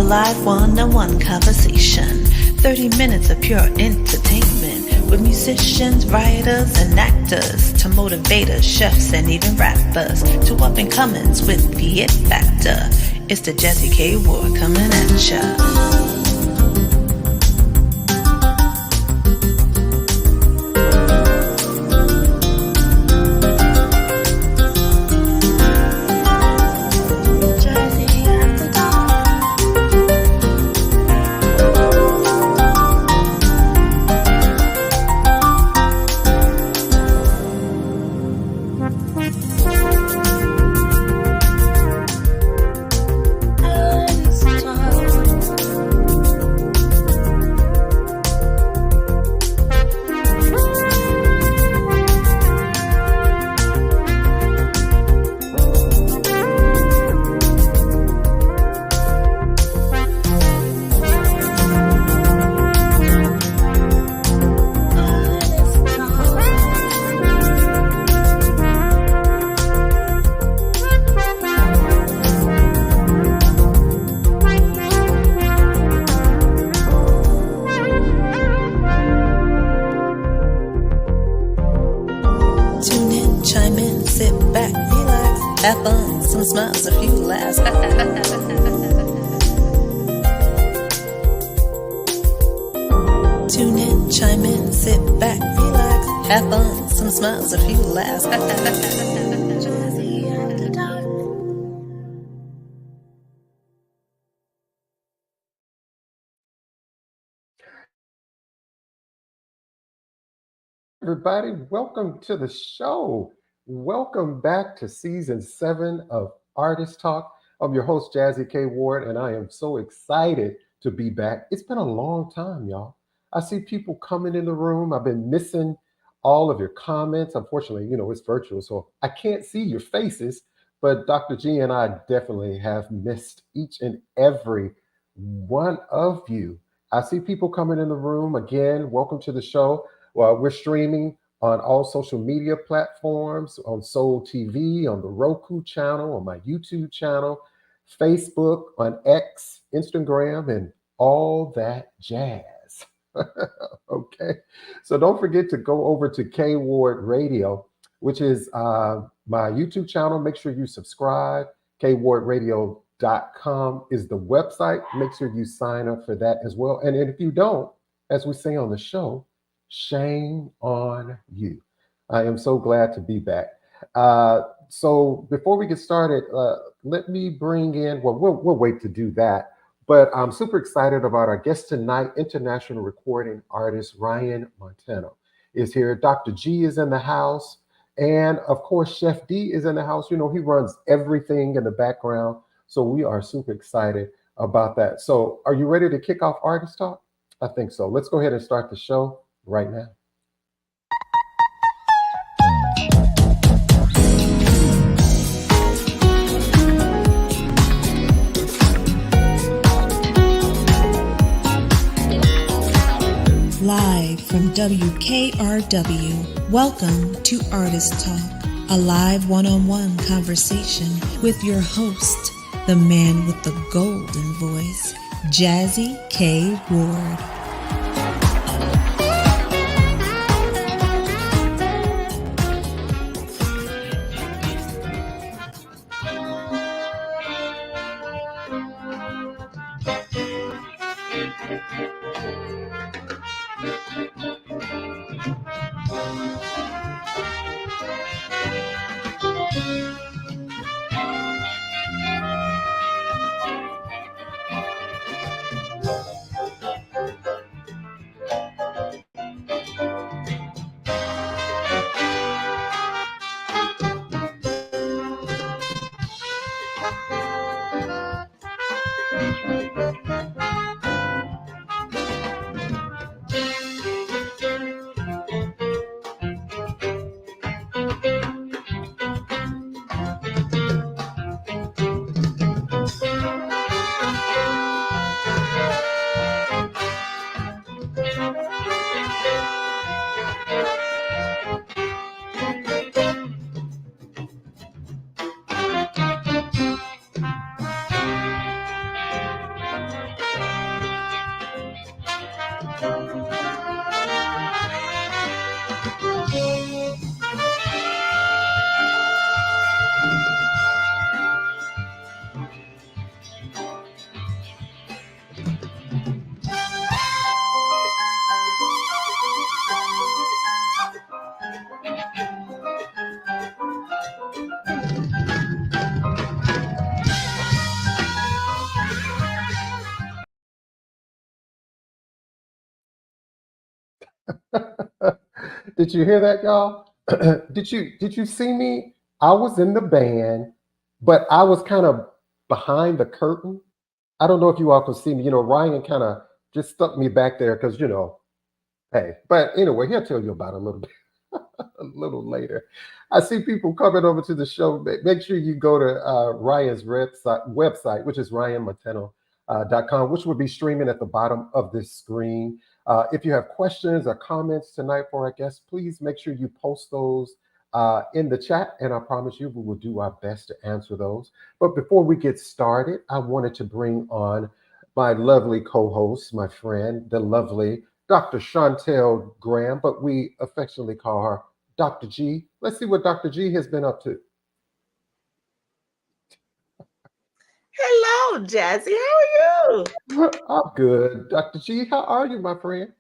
Live one-on-one conversation, 30 minutes of pure entertainment with musicians, writers, and actors to motivators, chefs, and even rappers to up-and-comings with the It Factor. It's the Jazzie K Ward coming at ya. Have fun, some smiles, a few laughs. Tune in, chime in, sit back, relax. Have fun, some smiles, a few laughs. Everybody, welcome to the show. Welcome back to season 7 of Artist Talk. I'm your host, Jazzie K Ward, and I am so excited to be back. It's been a long time, y'all. I see people coming in the room. I've been missing all of your comments. Unfortunately, it's virtual, so I can't see your faces, but Dr. G and I definitely have missed each and every one of you. I see people coming in the room. Again, welcome to the show. Well, we're streaming on all social media platforms, on Soul TV, on the Roku channel, on my YouTube channel, Facebook, on X, Instagram, and all that jazz. Okay, so don't forget to go over to K Ward Radio, which is my YouTube channel. Make sure you subscribe. KWardRadio.com is the website. Make sure you sign up for that as well. And if you don't, as we say on the show, shame on you. I am so glad to be back. So before we get started, let me bring in, well, we'll wait to do that, but I'm super excited about our guest tonight. International recording artist Ryan Montano is here. Dr. G is in the house. And of course, Chef D is in the house. He runs everything in the background. So we are super excited about that. So are you ready to kick off Artist Talk? I think so. Let's go ahead and start the show right now. Live from WKRW, welcome to Artist Talk, a live one-on-one conversation with your host, the man with the golden voice, Jazzie K Ward. Did you hear that, y'all? Did you see me? I was in the band, but I was kind of behind the curtain. I don't know if you all could see me. Ryan kind of just stuck me back there because hey. But anyway, he'll tell you about it a little bit a little later. I see people coming over to the show. Make sure you go to Ryan's website, which is ryanmontano.com, which will be streaming at the bottom of this screen. If you have questions or comments tonight for our guests, please make sure you post those in the chat, and I promise you we will do our best to answer those. But before we get started, I wanted to bring on my lovely co-host, my friend, the lovely Dr. Chantel Graham, but we affectionately call her Dr. G. Let's see what Dr. G has been up to. Hello, Jazzy. How are you? I'm good. Dr. G, how are you, my friend?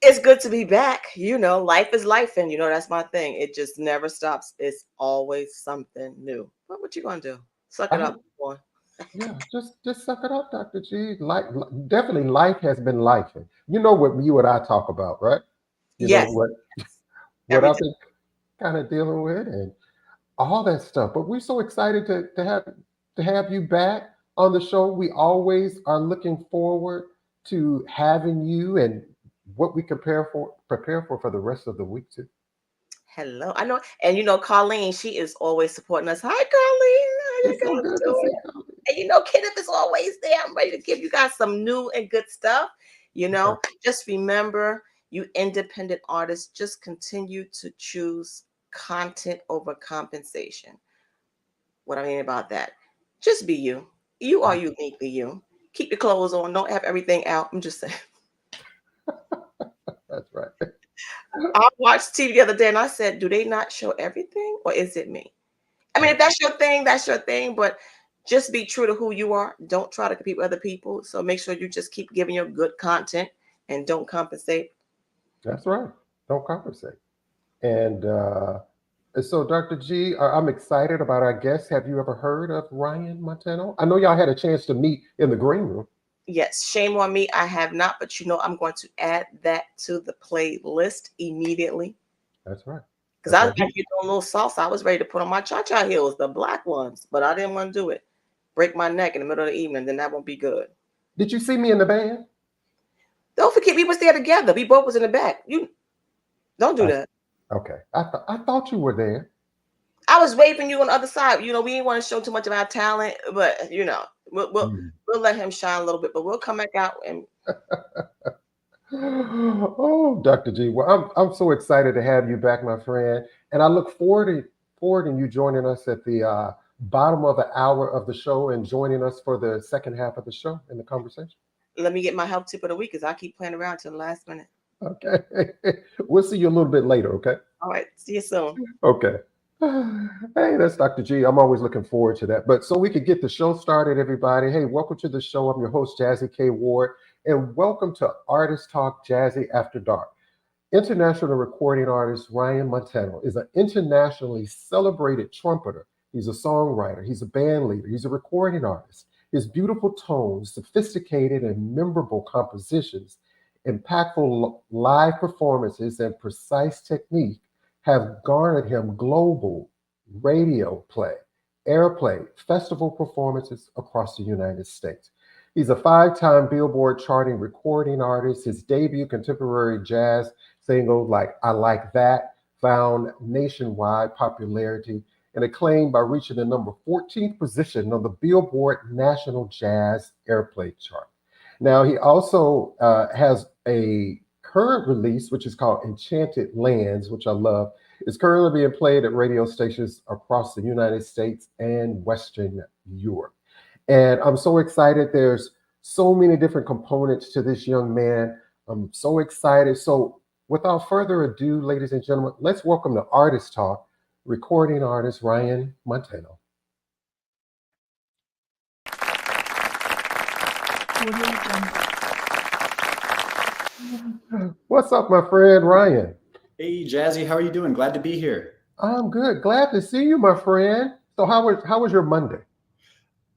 It's good to be back. Life is life, and that's my thing. It just never stops. It's always something new. But what you gonna do? Suck it up, boy. Yeah, just suck it up, Dr. G. Definitely life has been life. You know what you and I talk about, right? You know Yes, what every I've time. been kind of dealing with and all that stuff. But we're so excited to have you back on the show. We always are looking forward to having you and what we prepare for the rest of the week too. Hello. I know, and Colleen, she is always supporting us. Hi, Colleen. How you It's so guys good to doing? see you. And Kenneth is always there. I'm ready to give you guys some new and good stuff. Okay. Just remember, you independent artists, just continue to choose content over compensation. What I mean about that, just be you. You are uniquely you. Keep your clothes on. Don't have everything out. I'm just saying. That's right. I watched TV the other day and I said, do they not show everything or is it me? I mean, if that's your thing, that's your thing. But just be true to who you are. Don't try to compete with other people. So make sure you just keep giving your good content and don't compensate. That's right. Don't compensate. And so, Dr. G, I'm excited about our guest. Have you ever heard of Ryan Montano? I know y'all had a chance to meet in the green room. Yes, shame on me. I have not, but I'm going to add that to the playlist immediately. That's right. Because That's I right. was actually doing a little salsa. I was ready to put on my cha-cha heels, the black ones, but I didn't want to do it. Break my neck in the middle of the evening, then that won't be good. Did you see me in the band? Don't forget, we was there together. We both was in the back. You don't do that. Okay. I thought you were there. I was waving you on the other side. We didn't want to show too much of our talent, but we'll let him shine a little bit. But we'll come back out and Oh, Dr. G. Well, I'm so excited to have you back, my friend, and I look forward in you joining us at the bottom of the hour of the show and joining us for the second half of the show in the conversation. let me get my help tip of the week because I keep playing around till the last minute. Okay. We'll see you a little bit later. Okay. All right, see you soon. Okay. Hey, that's Dr. G. I'm always looking forward to that. But so we could get the show started, everybody. Hey, welcome to the show. I'm your host, Jazzie K. Ward, and welcome to Artist Talk Jazzy After Dark. International recording artist Ryan Montano is an internationally celebrated trumpeter. He's a songwriter, he's a band leader, he's a recording artist. His beautiful tones, sophisticated and memorable compositions, impactful live performances, and precise technique have garnered him global radio play, airplay, festival performances across the United States. He's a five-time Billboard charting recording artist. His debut contemporary jazz single, like I Like That, found nationwide popularity and acclaim by reaching the number 14th position on the Billboard National Jazz Airplay chart. Now, he also has a current release, which is called Enchanted Lands, which I love. It's currently being played at radio stations across the United States and Western Europe. And I'm so excited. There's so many different components to this young man. I'm so excited. So, without further ado, ladies and gentlemen, let's welcome to Artist Talk, recording artist Ryan Montano. What's up, my friend Ryan? Hey, Jazzy, how are you doing? Glad to be here. I'm good. Glad to see you, my friend. So, how was your Monday?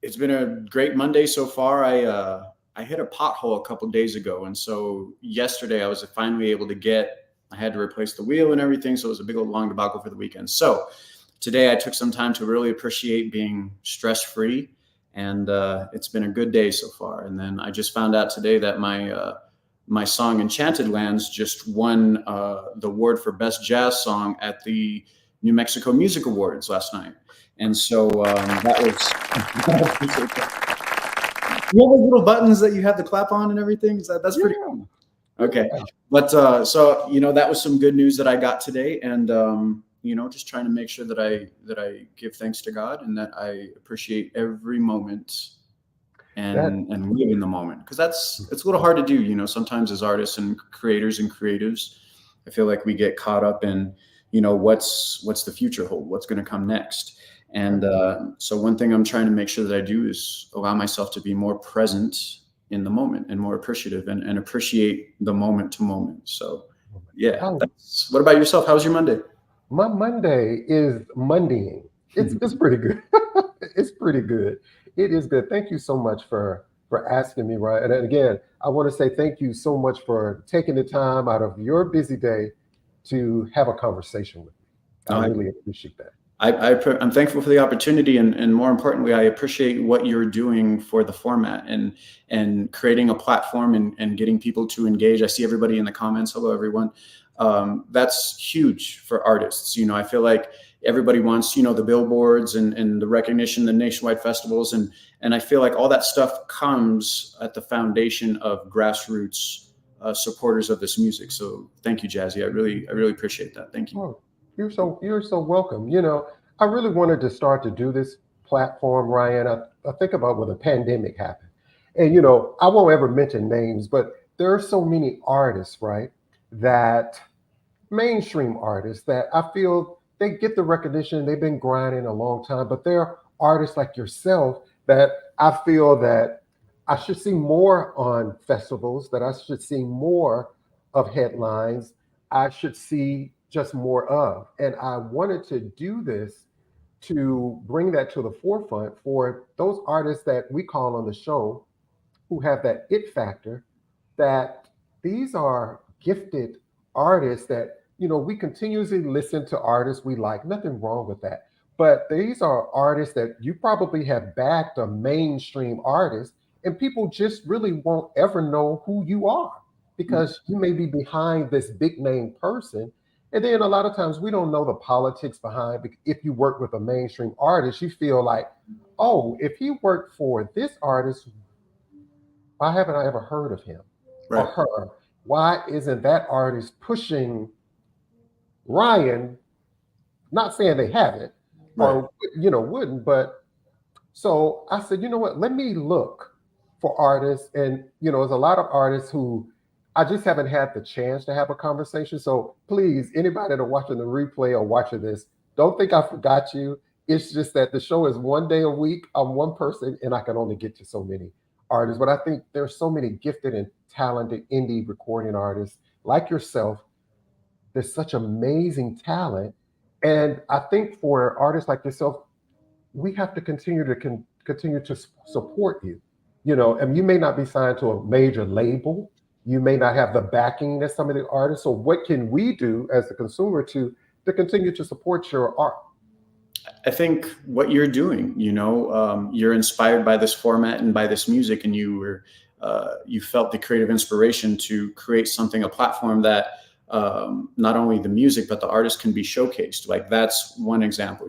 It's been a great Monday so far. I I hit a pothole a couple days ago, and so yesterday I was finally able to I had to replace the wheel and everything, so it was a big old long debacle for the weekend. So today I took some time to really appreciate being stress-free, and it's been a good day so far. And then I just found out today that my song Enchanted Lands just won the award for Best Jazz Song at the New Mexico Music Awards last night. And so that was... You have those little buttons that you have to clap on and everything? That's pretty cool. Okay. But so, that was some good news that I got today. And, just trying to make sure that I give thanks to God and that I appreciate every moment and live in the moment. Because it's a little hard to do, sometimes as artists and creators and creatives. I feel like we get caught up in, what's the future hold? What's going to come next? And so one thing I'm trying to make sure that I do is allow myself to be more present in the moment and more appreciative and appreciate the moment to moment. So, yeah. What about yourself? How was your Monday? My Monday is Mondaying. It's pretty good. It's pretty good. It is good. Thank you so much for asking me, Ryan. And again, I want to say thank you so much for taking the time out of your busy day to have a conversation with me. I really appreciate that. I'm thankful for the opportunity, and more importantly, I appreciate what you're doing for the format and creating a platform and getting people to engage. I see everybody in the comments. Hello, everyone. That's huge for artists. I feel like everybody wants, the billboards and the recognition, the nationwide festivals. And I feel like all that stuff comes at the foundation of grassroots supporters of this music. So thank you, JAZZIE. I really appreciate that. Thank you. Oh, you're so welcome. I really wanted to start to do this platform, Ryan. I think about when the pandemic happened. And, I won't ever mention names, but there are so many artists, right, that mainstream artists that I feel they get the recognition. They've been grinding a long time, but there are artists like yourself that I feel that I should see more on festivals, that I should see more of headlines. I should see just more of. And I wanted to do this to bring that to the forefront for those artists that we call on the show who have that it factor, that these are gifted artists that, we continuously listen to artists we like. Nothing wrong with that. But these are artists that you probably have backed a mainstream artist, and people just really won't ever know who you are because you may be behind this big name person. And then a lot of times we don't know the politics behind. If you work with a mainstream artist, you feel like, oh, if he worked for this artist, why haven't I ever heard of him or her? Why isn't that artist pushing Ryan? Not saying they haven't or, wouldn't, but so I said, you know what, let me look for artists. And, there's a lot of artists who I just haven't had the chance to have a conversation. So please, anybody that are watching the replay or watching this, don't think I forgot you. It's just that the show is one day a week. I'm one person and I can only get to so many artists. But I think there's so many gifted and talented indie recording artists like yourself. There's such amazing talent. And I think for artists like yourself, we have to continue to support you. And you may not be signed to a major label. You may not have the backing that some of the artists. So what can we do as the consumer to continue to support your art? I think what you're doing, you're inspired by this format and by this music, and you felt the creative inspiration to create something, a platform that not only the music, but the artist can be showcased. Like that's one example,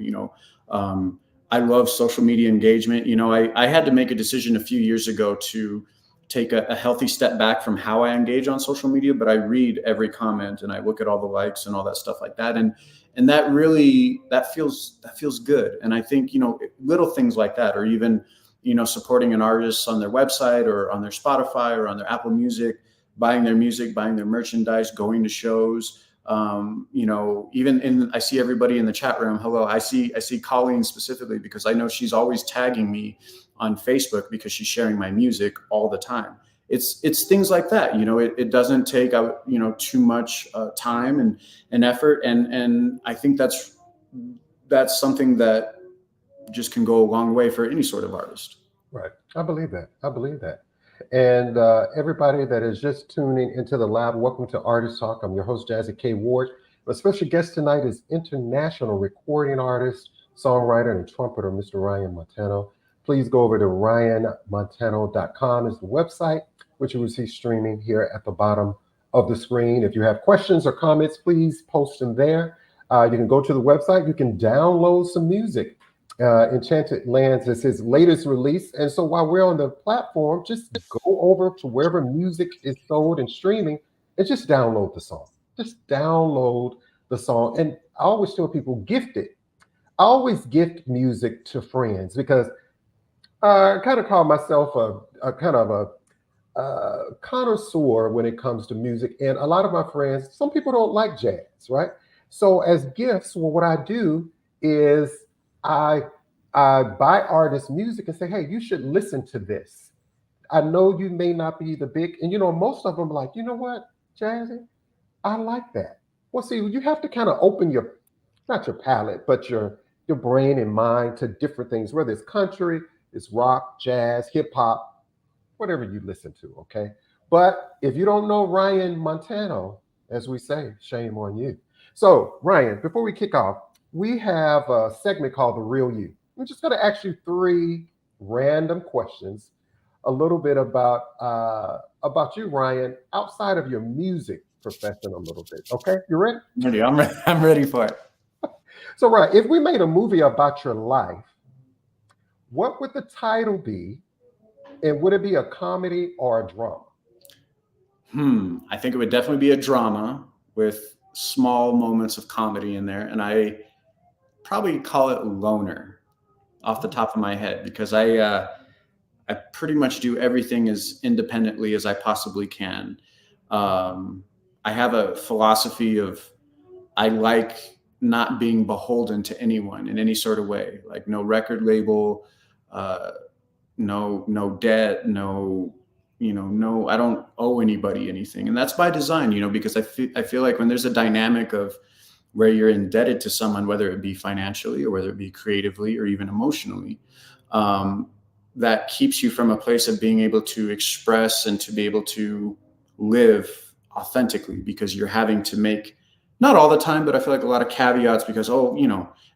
I love social media engagement. I had to make a decision a few years ago to take a healthy step back from how I engage on social media, but I read every comment and I look at all the likes and all that stuff like that. And that feels good. And I think, little things like that, or even, supporting an artist on their website or on their Spotify or on their Apple Music, buying their music, buying their merchandise, going to shows, even I see everybody in the chat room. Hello. I see Colleen specifically because I know she's always tagging me on Facebook because she's sharing my music all the time. It's things like that. It doesn't take too much time and effort. And I think that's something that just can go a long way for any sort of artist. Right. I believe that. And everybody that is just tuning into the live, welcome to Artist Talk. I'm your host, Jazzy K. Ward. My special guest tonight is international recording artist, songwriter, and trumpeter, Mr. Ryan Montano. Please go over to ryanmontano.com is the website, which you will see streaming here at the bottom of the screen. If you have questions or comments, please post them there. You can go to the website. You can download some music. Enchanted Lands is his latest release. And so while we're on the platform, just go over to wherever music is sold and streaming and just download the song. Just download the song. And I always tell people, gift it. I always gift music to friends because I kind of call myself a kind of a connoisseur when it comes to music. And a lot of my friends, some people don't like jazz, right? So as gifts, well, what I do is I I buy artists music and say, hey, you should listen to this. I know you may not be the big, and most of them like, you know what, Jazzy, I like that. Well, see, you have to kind of open your, not your palate, but your brain and mind to different things, whether it's country, it's rock, jazz, hip hop, whatever you listen to, okay? But if you don't know Ryan Montano, as we say, shame on you. So, Ryan, before we kick off, we have a segment called The Real You. I'm just going to ask you three random questions, a little bit about you, Ryan, outside of your music profession, a little bit. Okay, you ready? Ready. I'm ready. I'm ready for it. So, Ryan, if we made a movie about your life, what would the title be, and would it be a comedy or a drama? I think it would definitely be a drama with small moments of comedy in there, and I probably call it Loner off the top of my head because I pretty much do everything as independently as I possibly can. I have a philosophy of I like not being beholden to anyone in any sort of way, like no record label, no debt, no, I don't owe anybody anything. And that's by design, because I feel like when there's a dynamic of where you're indebted to someone, whether it be financially or whether it be creatively or even emotionally, that keeps you from a place of being able to express and to be able to live authentically, because you're having to make, not all the time, but I feel like a lot of caveats because,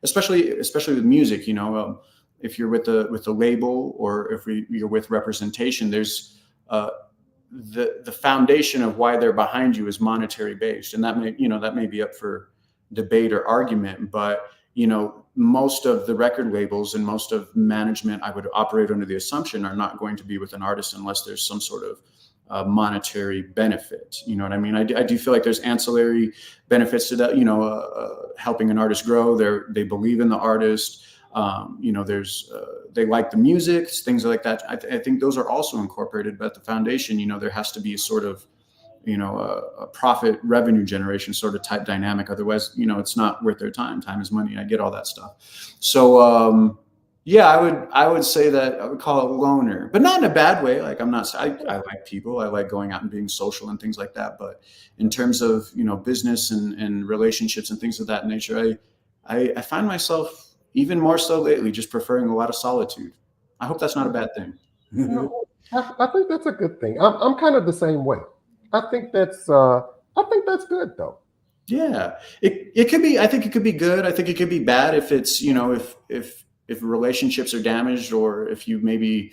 especially with music, if you're with the label or if you're with representation, there's the foundation of why they're behind you is monetary based, and that may be up for debate or argument, but most of the record labels and most of management, I would operate under the assumption, are not going to be with an artist unless there's some sort of monetary benefit. You know what I mean? I do feel like there's ancillary benefits to that. Helping an artist grow. They believe in the artist. There's they like the music, things like that. I think those are also incorporated, but at the foundation, there has to be a sort of a profit revenue generation sort of type dynamic. Otherwise, it's not worth their time. Time is money. I get all that stuff. So, yeah, I would say that I would call it Loner, but not in a bad way. Like I like people, I like going out and being social and things like that. But in terms of, business and relationships and things of that nature, I find myself even more so lately, just preferring a lot of solitude. I hope that's not a bad thing. No, I think that's a good thing. I'm kind of the same way. I think that's good though. Yeah, it could be. I think it could be good. I think it could be bad if it's if relationships are damaged or if you maybe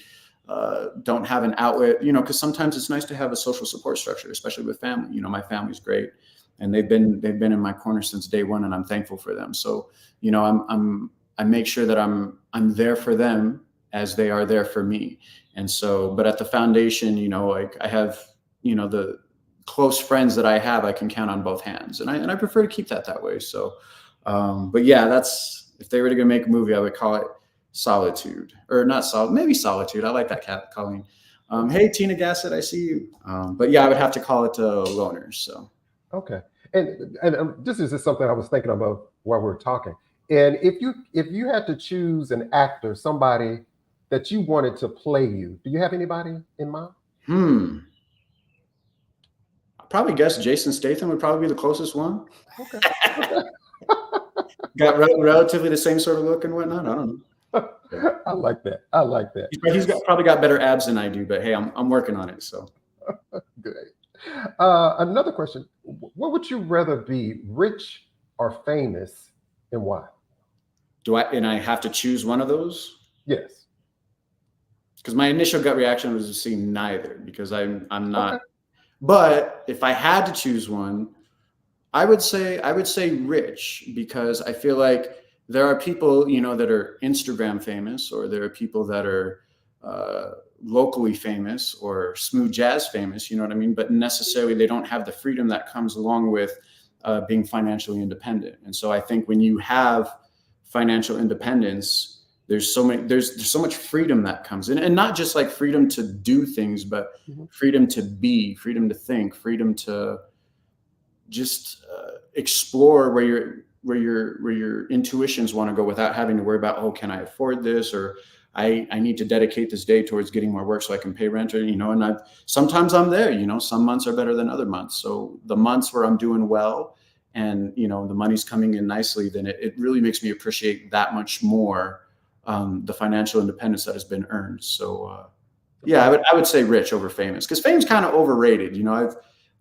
don't have an outlet. Because sometimes it's nice to have a social support structure, especially with family. My family's great, and they've been in my corner since day one, and I'm thankful for them. So I make sure that I'm there for them as they are there for me. And so, but at the foundation, like I have, the close friends that I have, I can count on both hands, and I prefer to keep that way. So, but yeah, that's, if they were to make a movie, I would call it Solitude, or not maybe Solitude. I like that, Colleen. Hey, Tina Gassett, I see you. But yeah, I would have to call it Loner. So. Okay, and this is just something I was thinking about while we were talking. And if you had to choose an actor, somebody that you wanted to play you, do you have anybody in mind? I'd probably guess Jason Statham would probably be the closest one. Okay. Got relatively the same sort of look and whatnot. I don't know. I like that. I like that. Probably got better abs than I do, but hey, I'm working on it. So Good. Another question. What would you rather be, rich or famous, and why? and I have to choose one of those? Yes. Because my initial gut reaction was to see neither, because I'm not. Okay. But if I had to choose one, I would say rich, because I feel like there are people, that are Instagram famous, or there are people that are uh, locally famous or smooth jazz famous. You know what I mean? But necessarily they don't have the freedom that comes along with being financially independent. And so I think when you have financial independence, there's so much freedom that comes in, and not just like freedom to do things, but Mhm. freedom to be, freedom to think, freedom to just explore where your intuitions want to go, without having to worry about, oh, can I afford this, or I need to dedicate this day towards getting more work so I can pay rent, or and sometimes I'm there. Some months are better than other months. So the months where I'm doing well, and the money's coming in nicely, then it really makes me appreciate that much more the financial independence that has been earned. So yeah, I would say rich over famous, because fame's kind of overrated.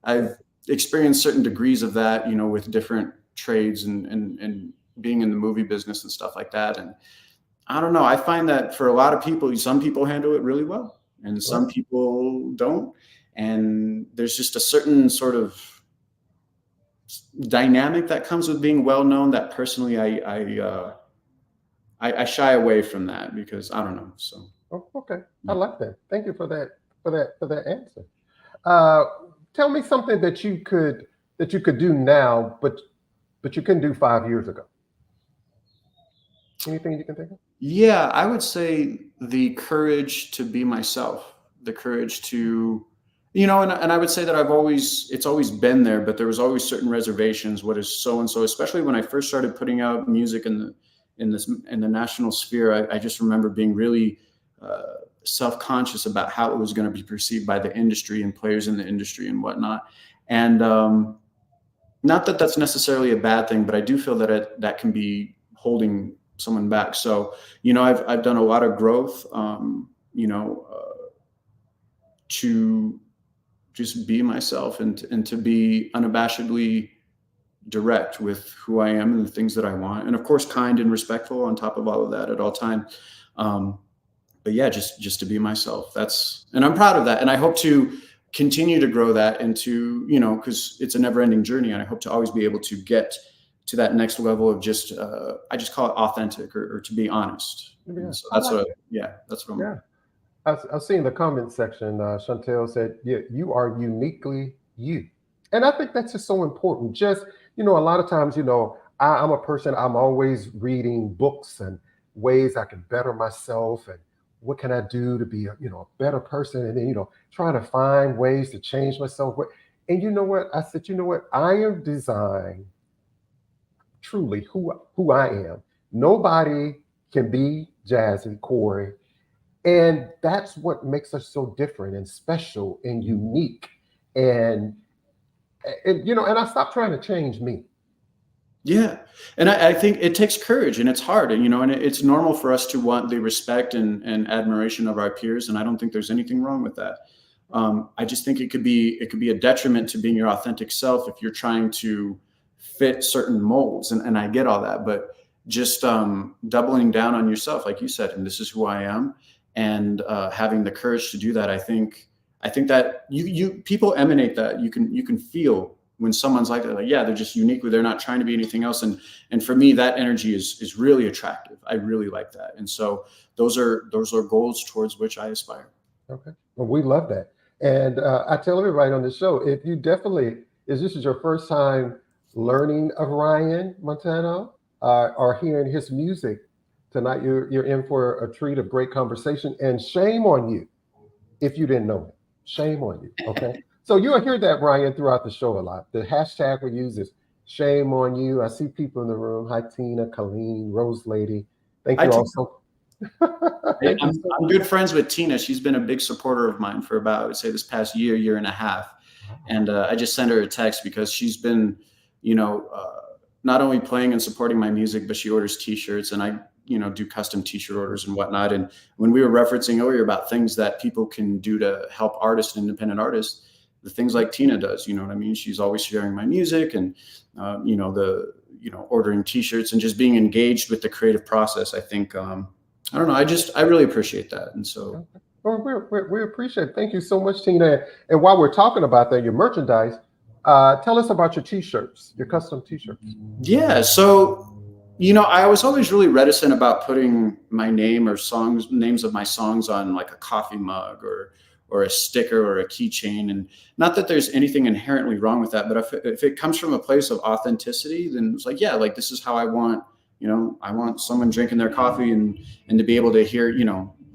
I've experienced certain degrees of that, with different trades, and being in the movie business and stuff like that. And I don't know. I find that for a lot of people, some people handle it really well, and some Right. people don't. And there's just a certain sort of dynamic that comes with being well known, that personally I shy away from that, because I don't know. So Oh, okay. I yeah. like that. Thank you for that answer. Uh, Tell me something that you could do now, but you couldn't do 5 years ago. Anything you can think of? Yeah, I would say the courage to be myself, the courage to, and I would say that it's always been there, but there was always certain reservations. What is so and so, especially when I first started putting out music in the national sphere, I just remember being really self-conscious about how it was going to be perceived by the industry and players in the industry and whatnot. And not that that's necessarily a bad thing, but I do feel that that can be holding someone back. So, I've done a lot of growth, to just be myself, and to be unabashedly direct with who I am and the things that I want. And of course, kind and respectful on top of all of that at all times. But yeah, just to be myself. And I'm proud of that. And I hope to continue to grow that into, because it's a never ending journey. And I hope to always be able to get to that next level of just, I just call it authentic, or to be honest. Yeah, And so I like that. that's what I'm. Yeah. I've seen the comment section. Chantel said, "Yeah, you are uniquely you," and I think that's just so important. Just a lot of times, I'm a person. I'm always reading books and ways I can better myself, and what can I do to be a better person, and then trying to find ways to change myself. And you know what? I said, you know what? I am designed truly who I am. Nobody can be Jazzy Corey, and that's what makes us so different and special and unique. And and I stopped trying to change me. Yeah. And I think it takes courage, and it's hard, and it's normal for us to want the respect and admiration of our peers. And I don't think there's anything wrong with that. I just think it could be a detriment to being your authentic self if you're trying to fit certain molds. And I get all that, but just doubling down on yourself, like you said, and this is who I am, and having the courage to do that. I think that people emanate that. You can feel when someone's like that, like, yeah, they're just uniquely, they're not trying to be anything else. And for me, that energy is really attractive. I really like that. And so those are goals towards which I aspire. Okay. Well, we love that. And I tell everybody on the show, if you definitely, if this is your first time learning of Ryan Montano, or hearing his music tonight, you're in for a treat of great conversation. And shame on you if you didn't know it. Shame on you. Okay. So you'll hear that, Ryan, throughout the show a lot. The hashtag we use is shame on you. I see people in the room. Hi, Tina, Colleen, Rose Lady. Thank you all so. Thank you I'm, so I'm good friends with Tina. She's been a big supporter of mine for about, I would say, this past year and a half. much. And I just sent her a text because she's been, not only playing and supporting my music, but she orders T-shirts. And do custom t-shirt orders and whatnot. And when we were referencing earlier about things that people can do to help artists and independent artists, the things like Tina does, you know what I mean? She's always sharing my music and, ordering t-shirts and just being engaged with the creative process. I think, I don't know. I really appreciate that. And so. Well, we appreciate it. Thank you so much, Tina. And while we're talking about that, your merchandise, tell us about your t-shirts, your custom t-shirts. Yeah. So, I was always really reticent about putting my name or names of my songs on like a coffee mug or a sticker or a keychain. And not that there's anything inherently wrong with that, but if it comes from a place of authenticity, then it's like, yeah, like this is how I want, I want someone drinking their coffee and to be able to hear,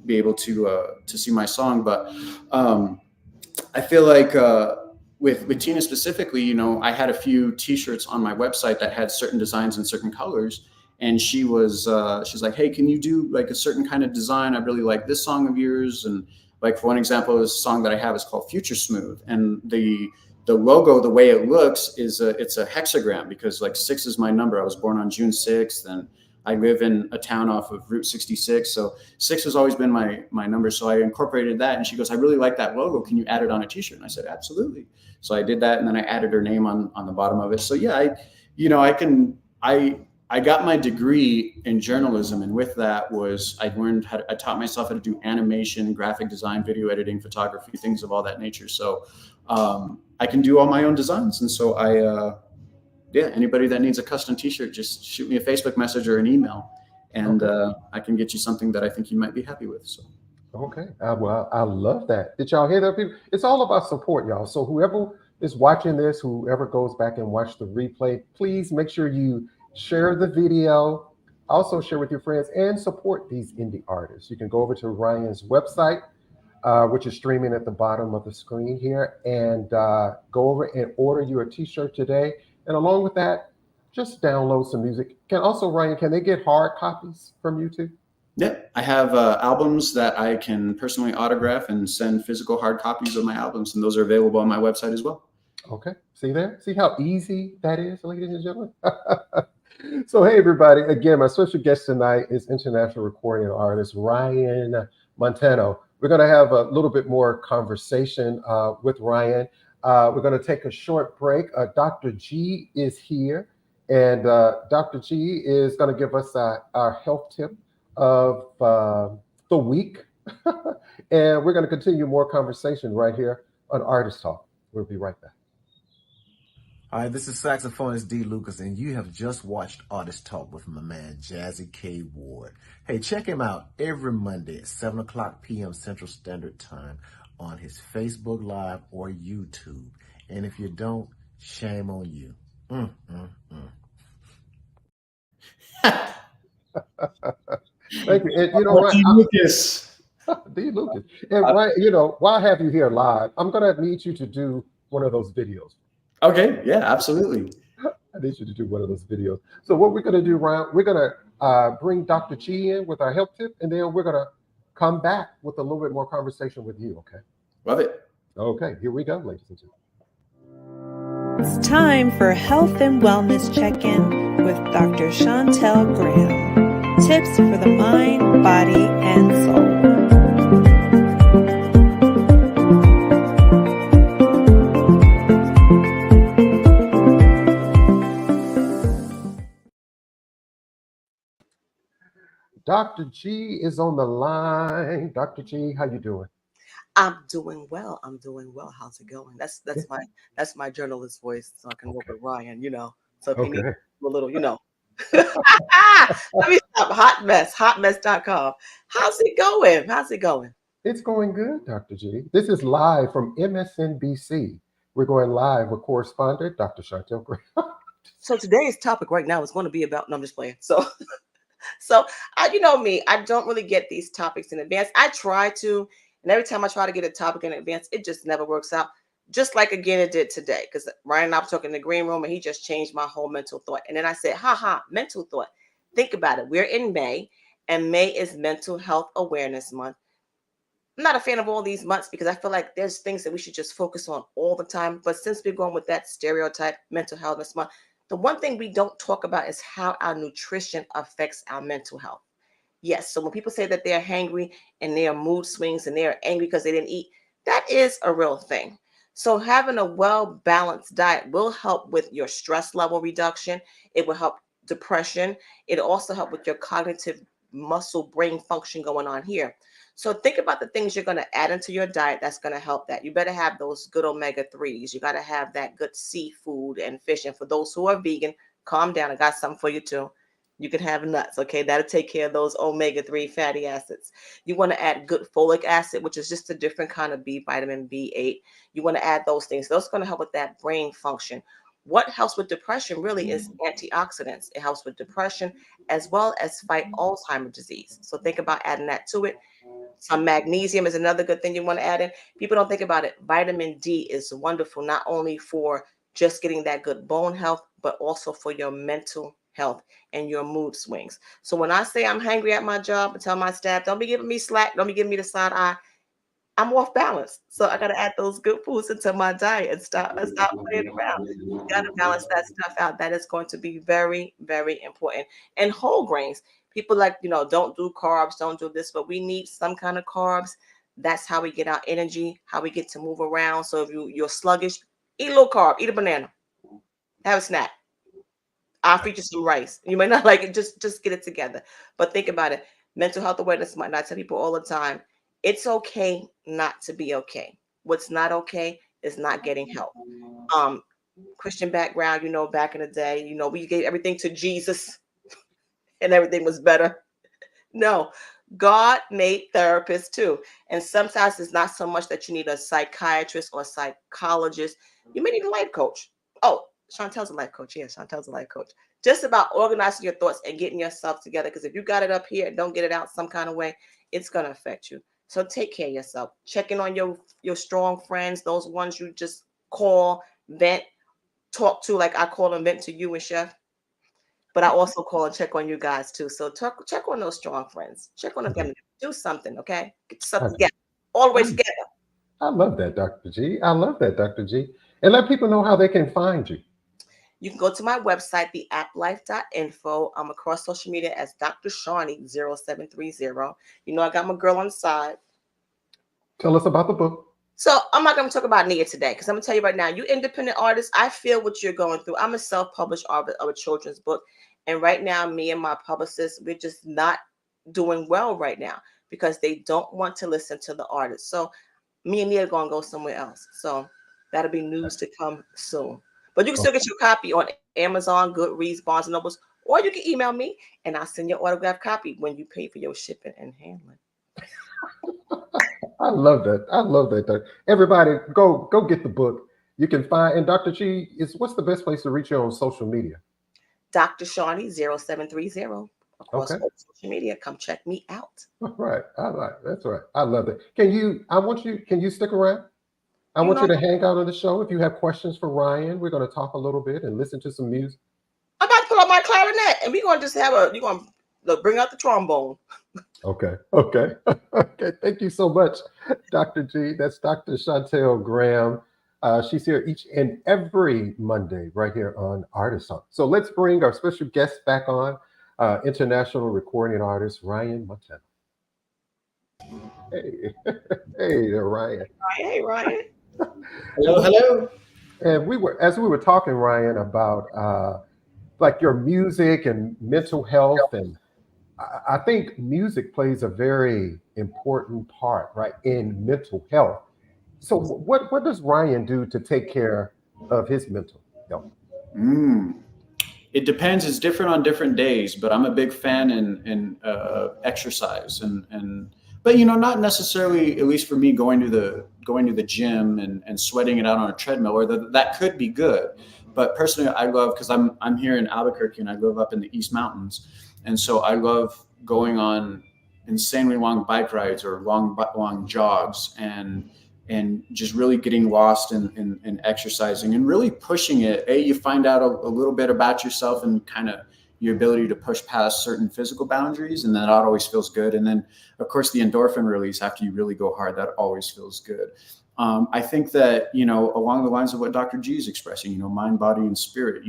be able to see my song. But I feel like with Tina specifically, I had a few t-shirts on my website that had certain designs and certain colors. And she's like, hey, can you do like a certain kind of design? I really like this song of yours. And like, for one example, this song that I have is called Future Smooth. And the logo, the way it looks it's a hexagram because like 6 is my number. I was born on June 6th and I live in a town off of Route 66. So 6 has always been my number. So I incorporated that. And she goes, I really like that logo. Can you add it on a t-shirt? And I said, absolutely. So I did that. And then I added her name on the bottom of it. So yeah, I got my degree in journalism, and with that I taught myself how to do animation, graphic design, video editing, photography, things of all that nature. So I can do all my own designs. And so anybody that needs a custom t-shirt, just shoot me a Facebook message or an email, and I can get you something that I think you might be happy with. So. Okay. Well, I love that. Did y'all hear that, people? It's all about support, y'all. So whoever is watching this, whoever goes back and watch the replay, please make sure you share the video, also share with your friends, and support these indie artists. You can go over to Ryan's website, which is streaming at the bottom of the screen here, and go over and order you a t-shirt today. And along with that, just download some music. Ryan, can they get hard copies from you too? Yeah, I have albums that I can personally autograph and send physical hard copies of my albums, and those are available on my website as well. Okay, see there? See how easy that is, ladies and gentlemen? So, hey, everybody. Again, my special guest tonight is international recording artist Ryan Montano. We're going to have a little bit more conversation with Ryan. We're going to take a short break. Dr. G is here, and Dr. G is going to give us our health tip of the week. And we're going to continue more conversation right here on Artist Talk. We'll be right back. Hi, this is saxophonist D. Lucas, and you have just watched Artist Talk with my man, JAZZIE K. Ward. Hey, check him out every Monday at 7 o'clock p.m. Central Standard Time on his Facebook Live or YouTube. And if you don't, shame on you. Thank you. And D. Lucas. D. Lucas. And why have you here live? I'm going to need you to do one of those videos. Okay. Yeah, absolutely. I need you to do one of those videos. So what we're going to do, Ryan, we're going to bring Dr. G in with our health tip, and then we're going to come back with a little bit more conversation with you, okay? Love it. Okay, here we go, ladies and gentlemen. It's time for Health and Wellness Check-In with Dr. Chantel Graham. Tips for the mind, body, and soul. Dr. G is on the line. Dr. G, how you doing? I'm doing well. How's it going? That's my journalist voice, so I can work with Ryan. So if you need a little, let me stop. Hotmess.com. How's it going? It's going good, Dr. G. This is live from MSNBC. We're going live with correspondent Dr. Chantel Graham. So today's topic right now is going to be about. No, I'm just playing. So you know me, I don't really get these topics in advance. I try to, and every time I try to get a topic in advance, it just never works out. Just like again it did today, because Ryan and I were talking in the green room, and he just changed my whole mental thought. And then I said, mental thought. Think about it. We're in May, and May is Mental Health Awareness Month. I'm not a fan of all these months because I feel like there's things that we should just focus on all the time. But since we're going with that stereotype, Mental Health Month, the one thing we don't talk about is how our nutrition affects our mental health. Yes. So when people say that they're hangry and they are mood swings and they're angry because they didn't eat, that is a real thing. So having a well-balanced diet will help with your stress level reduction. It will help depression. It also help with your cognitive muscle brain function going on here. So think about the things you're going to add into your diet that's going to help that. You better have those good omega-3s. You got to have that good seafood and fish. And for those who are vegan, calm down. I got something for you too. You can have nuts, okay? That'll take care of those omega-3 fatty acids. You want to add good folic acid, which is just a different kind of B vitamin, B8. You want to add those things. Those are going to help with that brain function. What helps with depression really is antioxidants. It helps with depression as well as fight Alzheimer's disease. So think about adding that to it. Some magnesium is another good thing you want to add in. People don't think about it. Vitamin D is wonderful, not only for just getting that good bone health, but also for your mental health and your mood swings. So when I say I'm hangry at my job, I tell my staff, don't be giving me slack. Don't be giving me the side eye. I'm off balance. So I got to add those good foods into my diet and stop playing around. You got to balance that stuff out. That is going to be very, very important. And whole grains. People like, don't do carbs, don't do this, but we need some kind of carbs. That's how we get our energy, how we get to move around. So if you're sluggish, eat a little carb, eat a banana, have a snack. I'll feed you some rice. You may not like it, just get it together. But think about it. Mental health awareness might not tell people all the time. It's okay not to be okay. What's not okay is not getting help. Christian background, back in the day, we gave everything to Jesus and everything was better. No, God made therapists too. And sometimes it's not so much that you need a psychiatrist or a psychologist. You may need a life coach. Oh, Chantel's a life coach. Yeah, Chantel's a life coach. Just about organizing your thoughts and getting yourself together. Because if you got it up here and don't get it out some kind of way, it's going to affect you. So take care of yourself. Checking on your strong friends, those ones you just call, vent, talk to, like I call and vent to you and Chef. But I also call and check on you guys too. So check on those strong friends. Check on them. Do something, okay? Get yourself together. Always together. I love that, Dr. G. I love that, Dr. G. And let people know how they can find you. You can go to my website, theapplife.info. I'm across social media as Dr. Shawnee 0730. I got my girl on the side. Tell us about the book. So I'm not going to talk about Nia today because I'm going to tell you right now, you independent artists, I feel what you're going through. I'm a self-published author of a children's book. And right now, me and my publicist, we're just not doing well right now because they don't want to listen to the artist. So me and Nia are going to go somewhere else. So that'll be news to come soon. But you can still get your copy on Amazon, Goodreads, Barnes & Nobles, or you can email me and I'll send your autographed copy when you pay for your shipping and handling. I love that. I love that. Everybody, go get the book. You can find, and Dr. G, what's the best place to reach you on social media? Dr. Shawnee 0730 across social media. Come check me out. All right. That's right. I love it. Can you stick around? I want you to hang out on the show. If you have questions for Ryan, we're going to talk a little bit and listen to some music. I'm about to pull out my clarinet and we're going to just you're going to bring out the trombone. Okay. Thank you so much, Dr. G. That's Dr. Chantel Graham. She's here each and every Monday right here on Artist Talk. So let's bring our special guest back on, international recording artist, Ryan Montano. Hey there, Ryan. Hey, Ryan. Hello. And as we were talking, Ryan, about like your music and mental health, and I think music plays a very important part, right, in mental health. So what does Ryan do to take care of his mental health? It depends. It's different on different days, but I'm a big fan in exercise but not necessarily, at least for me, going to the gym and sweating it out on a treadmill, or that could be good. But personally, I love, because I'm here in Albuquerque and I live up in the East Mountains, and so I love going on insanely long bike rides or long jogs and just really getting lost in exercising and really pushing it. You find out a little bit about yourself and kind of your ability to push past certain physical boundaries, and that always feels good. And then, of course, the endorphin release after you really go hard, that always feels good. I think that, along the lines of what Dr. G is expressing, mind, body, and spirit,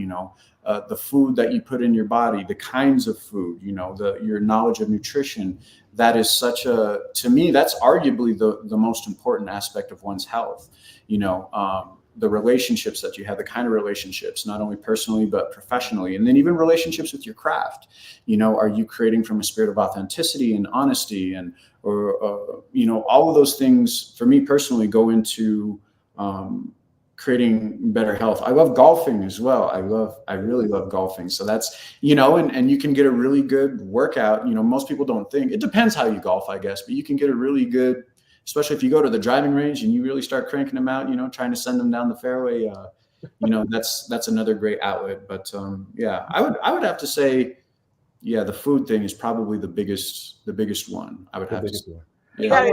the food that you put in your body, the kinds of food, your knowledge of nutrition, that is to me, that's arguably the most important aspect of one's health. The relationships that you have, the kind of relationships, not only personally, but professionally, and then even relationships with your craft. Are you creating from a spirit of authenticity and honesty, or all of those things for me personally go into creating better health. I love golfing as well. I really love golfing. So that's, and you can get a really good workout. Most people don't think, it depends how you golf, I guess, but you can get a really good, especially if you go to the driving range and you really start cranking them out, trying to send them down the fairway, that's another great outlet. But yeah, I would have to say, yeah, the food thing is probably the biggest one. I would have to say. Yeah.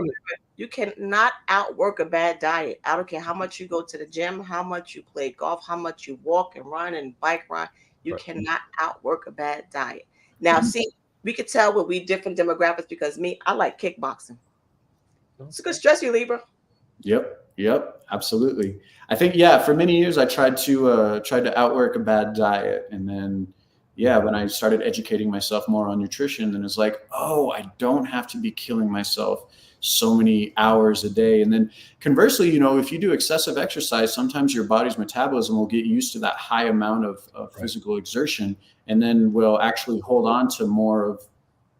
You cannot outwork a bad diet. I don't care how much you go to the gym, how much you play golf, how much you walk and run and bike ride. You cannot outwork a bad diet. Now, see, we could tell what we different demographics, because I like kickboxing. It's a good stress reliever. Yep, absolutely. I think, for many years I tried to outwork a bad diet, and then when I started educating myself more on nutrition, then it's like, oh, I don't have to be killing myself so many hours a day. And then conversely, if you do excessive exercise, sometimes your body's metabolism will get used to that high amount of physical exertion, and then will actually hold on to more of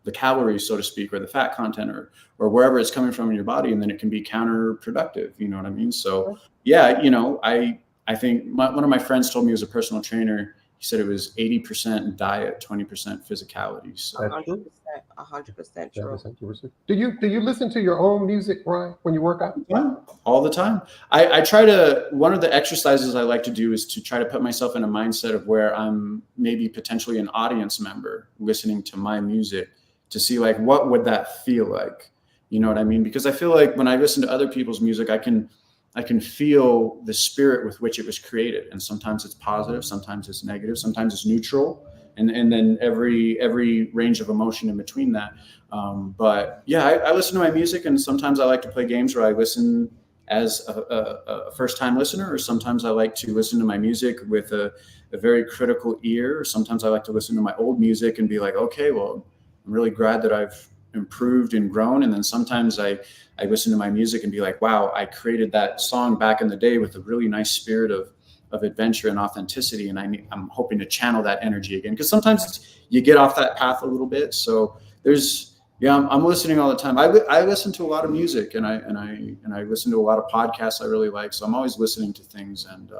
the calories, so to speak, or the fat content, or wherever it's coming from in your body, and then it can be counterproductive. You know what I mean? So I think one of my friends told me, as a personal trainer, he said it was 80% diet, 20% physicality. So 100% true. Do you listen to your own music, Ryan, when you work out? Yeah, all the time. I try to, one of the exercises I like to do is to try to put myself in a mindset of where I'm maybe potentially an audience member listening to my music, to see like, what would that feel like? You know what I mean? Because I feel like when I listen to other people's music, I can feel the spirit with which it was created. And sometimes it's positive, sometimes it's negative, sometimes it's neutral. And then every range of emotion in between that. But yeah, I listen to my music, and sometimes I like to play games where I listen as a first-time listener, or sometimes I like to listen to my music with a very critical ear, or sometimes I like to listen to my old music and be like, okay, well, I'm really glad that I've improved and grown. And then sometimes I listen to my music and be like, wow, I created that song back in the day with a really nice spirit of adventure and authenticity, and I'm hoping to channel that energy again, because sometimes you get off that path a little bit. So I'm listening all the time. I listen to a lot of music, and I listen to a lot of podcasts I really like. So I'm always listening to things, and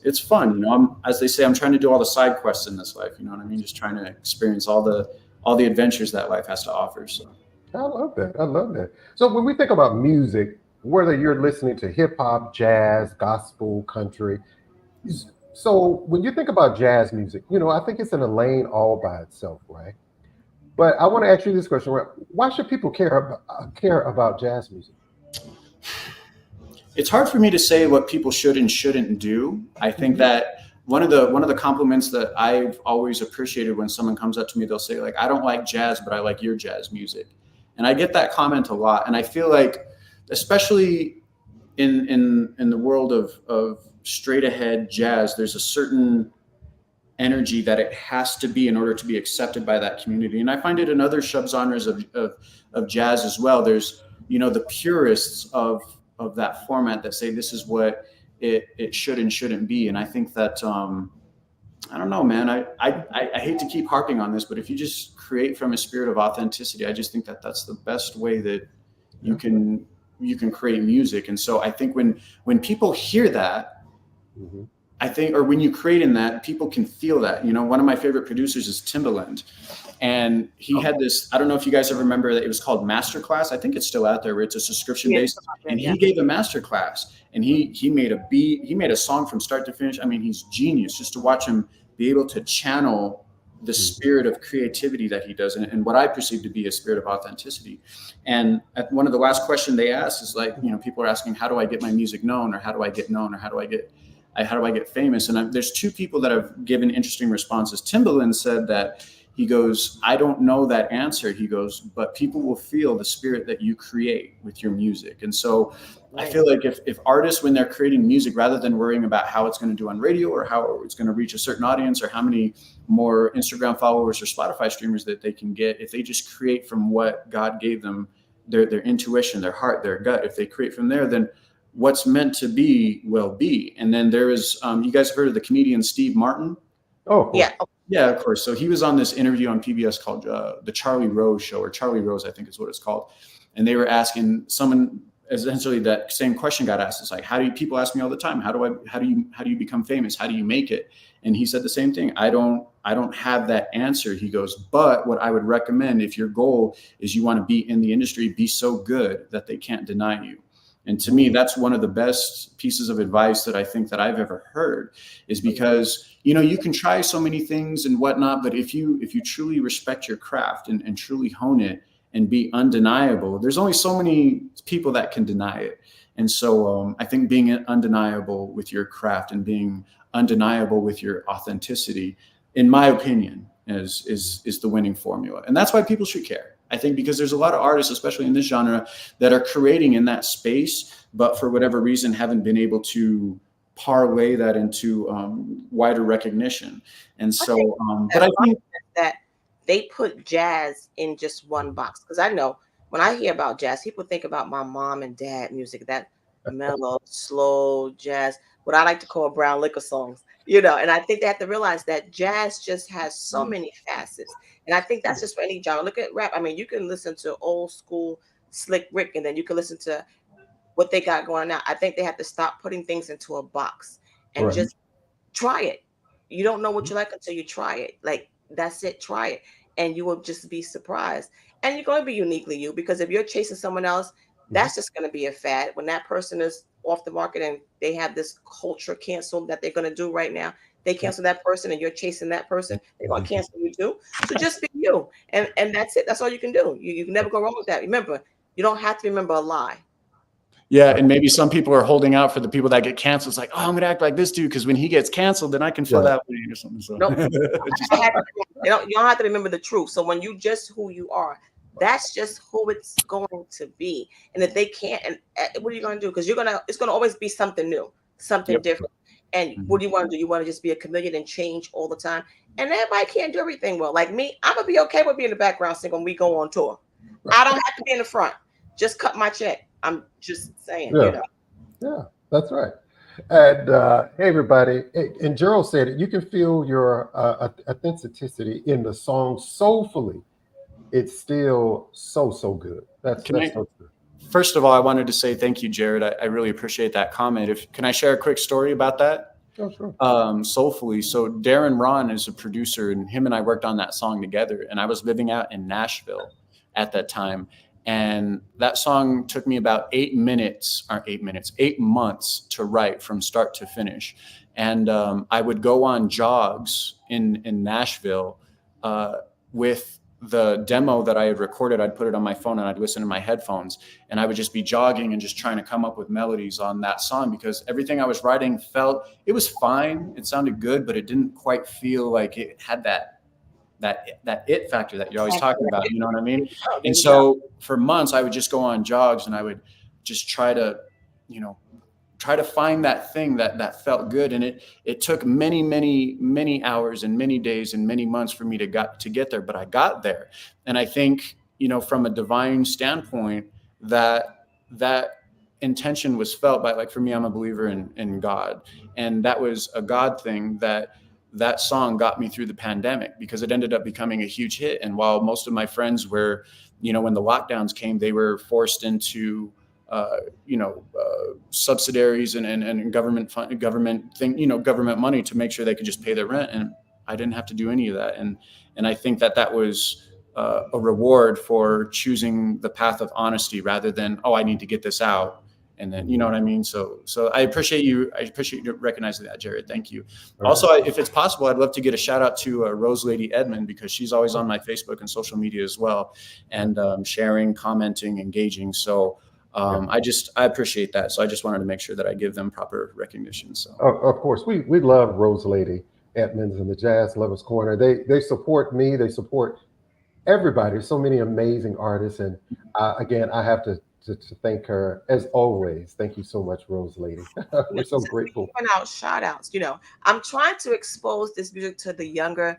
it's fun. As they say, I'm trying to do all the side quests in this life. You know what I mean? Just trying to experience all the adventures that life has to offer. So I love that. So when we think about music, whether you're listening to hip hop, jazz, gospel, country, so when you think about jazz music, I think it's in a lane all by itself, right? But I want to ask you this question: why should people care about jazz music? It's hard for me to say what people should and shouldn't do. I think that one of the compliments that I've always appreciated when someone comes up to me, they'll say like, I don't like jazz, but I like your jazz music. And I get that comment a lot. And I feel like, especially in the world of straight ahead jazz, there's a certain energy that it has to be in order to be accepted by that community. And I find it in other subgenres of jazz as well. There's, the purists of that format that say this is what it should and shouldn't be. And I think that, I don't know, man, I hate to keep harping on this, but if you just create from a spirit of authenticity, I just think that that's the best way that you can create music. And so I think when people hear that, I think, or when you create in that, people can feel that. One of my favorite producers is Timbaland, and he had this, I don't know if you guys ever remember that it was called Masterclass. I think it's still out there, where it's a subscription based, and he gave a masterclass, and he made a beat, he made a song from start to finish. I mean, he's genius. Just to watch him be able to channel the spirit of creativity that he does, and what I perceive to be a spirit of authenticity. And at one of the last questions they asked is like, people are asking, how do I get my music known, or how do I get known, or how do I get famous? And there's two people that have given interesting responses. Timbaland said that, he goes, I don't know that answer. He goes, but people will feel the spirit that you create with your music. And so I feel like if artists, when they're creating music, rather than worrying about how it's going to do on radio or how it's going to reach a certain audience or how many more Instagram followers or Spotify streamers that they can get, if they just create from what God gave them, their intuition, their heart, their gut, if they create from there, then what's meant to be will be. And then there is, you guys have heard of the comedian Steve Martin? Oh, Yeah. Yeah, of course. So he was on this interview on PBS called the Charlie Rose Show, or Charlie Rose, I think is what it's called. And they were asking someone, essentially that same question got asked. It's like, how do you, people ask me all the time, how do you become famous? How do you make it? And he said the same thing. I don't have that answer. He goes, but what I would recommend, if your goal is you want to be in the industry, be so good that they can't deny you. And to me, that's one of the best pieces of advice that I think that I've ever heard, is because, you know, you can try so many things and whatnot, but if you truly respect your craft and truly hone it and be undeniable, there's only so many people that can deny it. And so I think being undeniable with your craft and being undeniable with your authenticity, in my opinion, is the winning formula. And that's why people should care. I think because there's a lot of artists, especially in this genre, that are creating in that space, but for whatever reason haven't been able to parlay that into wider recognition. And so, but I think that they put jazz in just one box. Because I know when I hear about jazz, people think about my mom and dad music, that mellow, slow jazz, what I like to call brown liquor songs, you know. And I think they have to realize that jazz just has so many facets. And I think that's just for any genre. Look at rap. I mean, you can listen to old school Slick Rick, and then you can listen to what they got going on now. I think they have to stop putting things into a box and just try it. You don't know what you like until you try it. Like, that's it, try it. And you will just be surprised. And you're going to be uniquely you, because if you're chasing someone else, that's just going to be a fad. When that person is off the market and they have this culture cancel that they're going to do right now, they cancel that person and you're chasing that person, they're going to cancel you too. So just be you. And that's it. That's all you can do. You can never go wrong with that. Remember, you don't have to remember a lie. Yeah, and maybe some people are holding out for the people that get canceled. It's like, oh, I'm going to act like this dude because when he gets canceled, then I can feel that way or something. So nope. You don't have to remember the truth. So when you just who you are, that's just who it's going to be. And if they can't, and what are you going to do? Because it's going to always be something new, something different. And what do you want to do? You want to just be a chameleon and change all the time. And everybody can't do everything well. Like me, I'm going to be okay with being in the background singer when we go on tour. I don't have to be in the front. Just cut my check. I'm just saying, you know. Yeah, that's right. And hey, everybody. And Gerald said it. You can feel your authenticity in the song soulfully. It's still so good. That's so good. First of all, I wanted to say thank you, Jared. I really appreciate that comment. Can I share a quick story about that? Oh, sure. Soulfully. So Darren Ron is a producer, and him and I worked on that song together. And I was living out in Nashville at that time. And that song took me about 8 months to write from start to finish. And I would go on jogs in Nashville with the demo that I had recorded. I'd put it on my phone and I'd listen to my headphones, and I would just be jogging and just trying to come up with melodies on that song, because everything I was writing it was fine. It sounded good, but it didn't quite feel like it had that it factor that you're always talking about. You know what I mean? And so for months I would just go on jogs and I would just try to find that thing that felt good. And it took many hours and many days and many months for me to get there, but I got there. And I think, from a divine standpoint, that intention was felt by, like, for me, I'm a believer in God. And that was a God thing, that song got me through the pandemic, because it ended up becoming a huge hit. And while most of my friends were, when the lockdowns came, they were forced into subsidiaries and government money to make sure they could just pay their rent. And I didn't have to do any of that. And I think that was a reward for choosing the path of honesty rather than, I need to get this out. And then, you know what I mean? So I appreciate you recognizing that, Jared. Thank you. Right. Also, if it's possible, I'd love to get a shout out to Rose Lady Edmond, because she's always on my Facebook and social media as well, and sharing, commenting, engaging. So I appreciate that. So I just wanted to make sure that I give them proper recognition. So of course, we love Rose Lady Edmonds and the Jazz Lovers Corner. They support me. They support everybody. There's so many amazing artists. And again, I have to to thank her as always. Thank you so much, Rose Lady. We're so grateful. Giving out shout outs. I'm trying to expose this music to the younger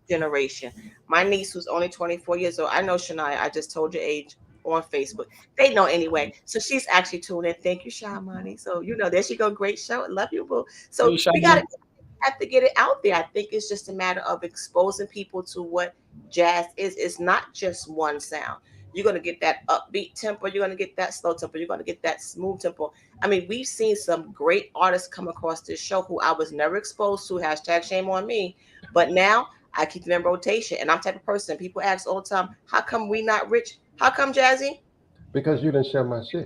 generation. My niece, who's only 24 years old, I know Shania, I just told your age on Facebook. They know anyway. So she's actually tuned in. Thank you, Shamani. So, there she go. Great show. Love you, boo. So Hey, we got Shaggy. to have to get it out there. I think it's just a matter of exposing people to what jazz is. It's not just one sound. You're going to get that upbeat tempo. You're going to get that slow tempo. You're going to get that smooth tempo. I mean, we've seen some great artists come across this show who I was never exposed to. Hashtag shame on me. But now I keep them in rotation. And I'm the type of person, people ask all the time, how come we not rich? How come, Jazzy? Because you didn't share my shit.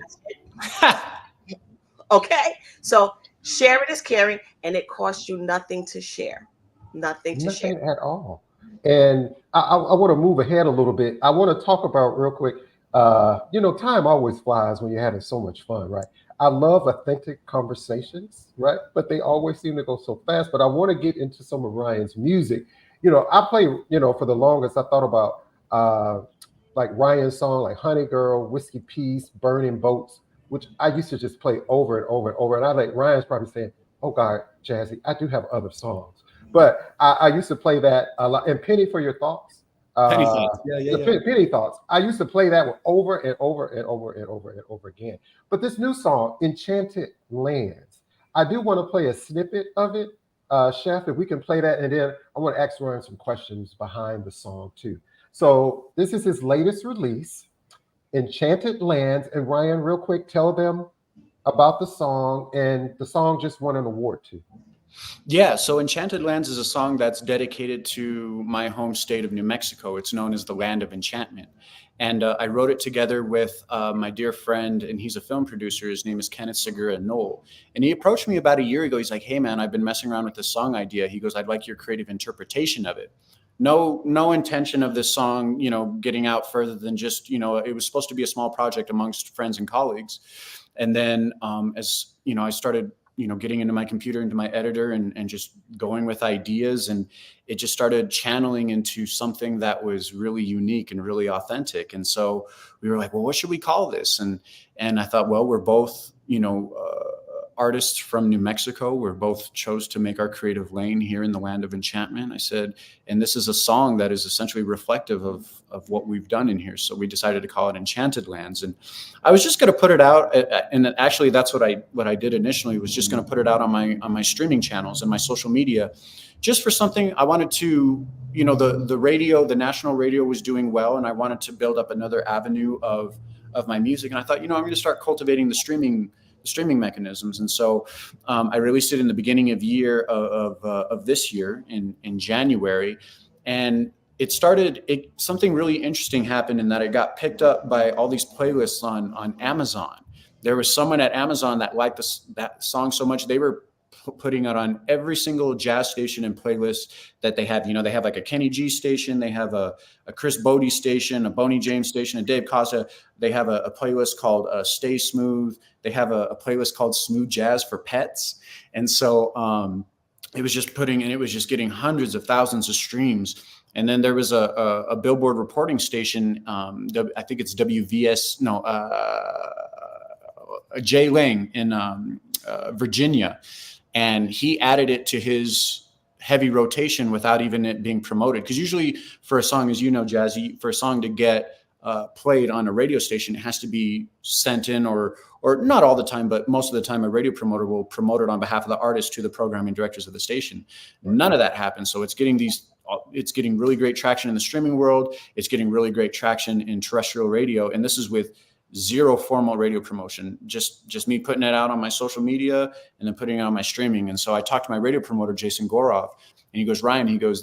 Okay. So sharing is caring, and it costs you nothing to share. Nothing to share. Nothing at all. And I want to move ahead a little bit. I want to talk about real quick. Time always flies when you're having so much fun, right? I love authentic conversations, right? But they always seem to go so fast. But I want to get into some of Ryan's music. I play, for the longest, I thought about like Ryan's song, like Honey Girl, Whiskey Peace, Burning Boats, which I used to just play over and over and over. And I like Ryan's probably saying, oh God, Jazzy, I do have other songs. But I used to play that a lot. And Penny for Your Thoughts. Penny Thoughts. Yeah. Penny Thoughts. I used to play that one over and over and over and over and over again. But this new song, Enchanted Lands, I do want to play a snippet of it. Chef, if we can play that. And then I want to ask Ryan some questions behind the song too. So this is his latest release, Enchanted Lands. And Ryan, real quick, tell them about the song. And the song just won an award too. Yeah, so Enchanted Lands is a song that's dedicated to my home state of New Mexico. It's known as the Land of Enchantment. And I wrote it together with my dear friend, and he's a film producer. His name is Kenneth Segura Knoll. And he approached me about a year ago. He's like, hey, man, I've been messing around with this song idea. He goes, I'd like your creative interpretation of it. No intention of this song, getting out further than just, it was supposed to be a small project amongst friends and colleagues. And then as, I started getting into my computer, into my editor and just going with ideas. And it just started channeling into something that was really unique and really authentic. And so we were like, well, what should we call this? And I thought, well, we're both, artists from New Mexico. We're both chose to make our creative lane here in the Land of Enchantment. I said, and this is a song that is essentially reflective of what we've done in here. So we decided to call it Enchanted Lands. And I was just going to put it out. And actually that's what I did initially, was just going to put it out on my streaming channels and my social media, just for something I wanted to, the radio, the national radio was doing well. And I wanted to build up another avenue of my music. And I thought, I'm going to start cultivating the streaming mechanisms. And so I released it in the beginning of this year in January. And something really interesting happened in that it got picked up by all these playlists on Amazon. There was someone at Amazon that liked that song so much, they were putting it on every single jazz station and playlist that they have. They have like a Kenny G station, they have a Chris Bodie station, a Boney James station, a Dave Costa. They have a playlist called Stay Smooth. They have a playlist called Smooth Jazz for Pets. And so it was just getting hundreds of thousands of streams. And then there was a Billboard reporting station. I think it's WVS. No, Jay Lang in Virginia. And he added it to his heavy rotation without even it being promoted. Because usually for a song, as you know, Jazzy, for a song to get played on a radio station, it has to be sent in, or not all the time, but most of the time a radio promoter will promote it on behalf of the artist to the programming directors of the station. None of that happens. So it's getting really great traction in the streaming world. It's getting really great traction in terrestrial radio. And this is with zero formal radio promotion, just me putting it out on my social media and then putting it on my streaming. And so I talked to my radio promoter, Jason Goroff, and he goes, Ryan, he goes,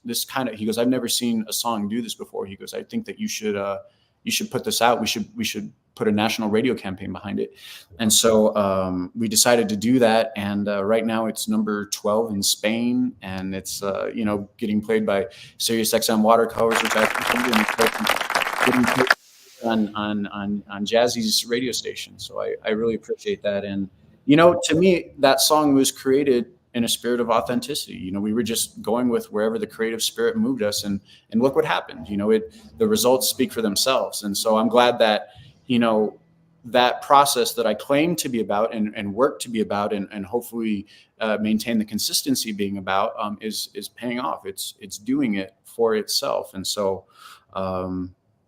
he goes, I've never seen a song do this before. He goes, I think that you should put this out. We should put a national radio campaign behind it. And so we decided to do that. And right now it's number 12 in Spain, and it's, getting played by Sirius XM Watercolors, which I getting played on Jazzie's radio station. So I really appreciate that. And, to me, that song was created in a spirit of authenticity. We were just going with wherever the creative spirit moved us, and look what happened. The results speak for themselves. And so I'm glad that, that process that I claim to be about and work to be about and hopefully maintain the consistency being about is paying off. It's doing it for itself. And so,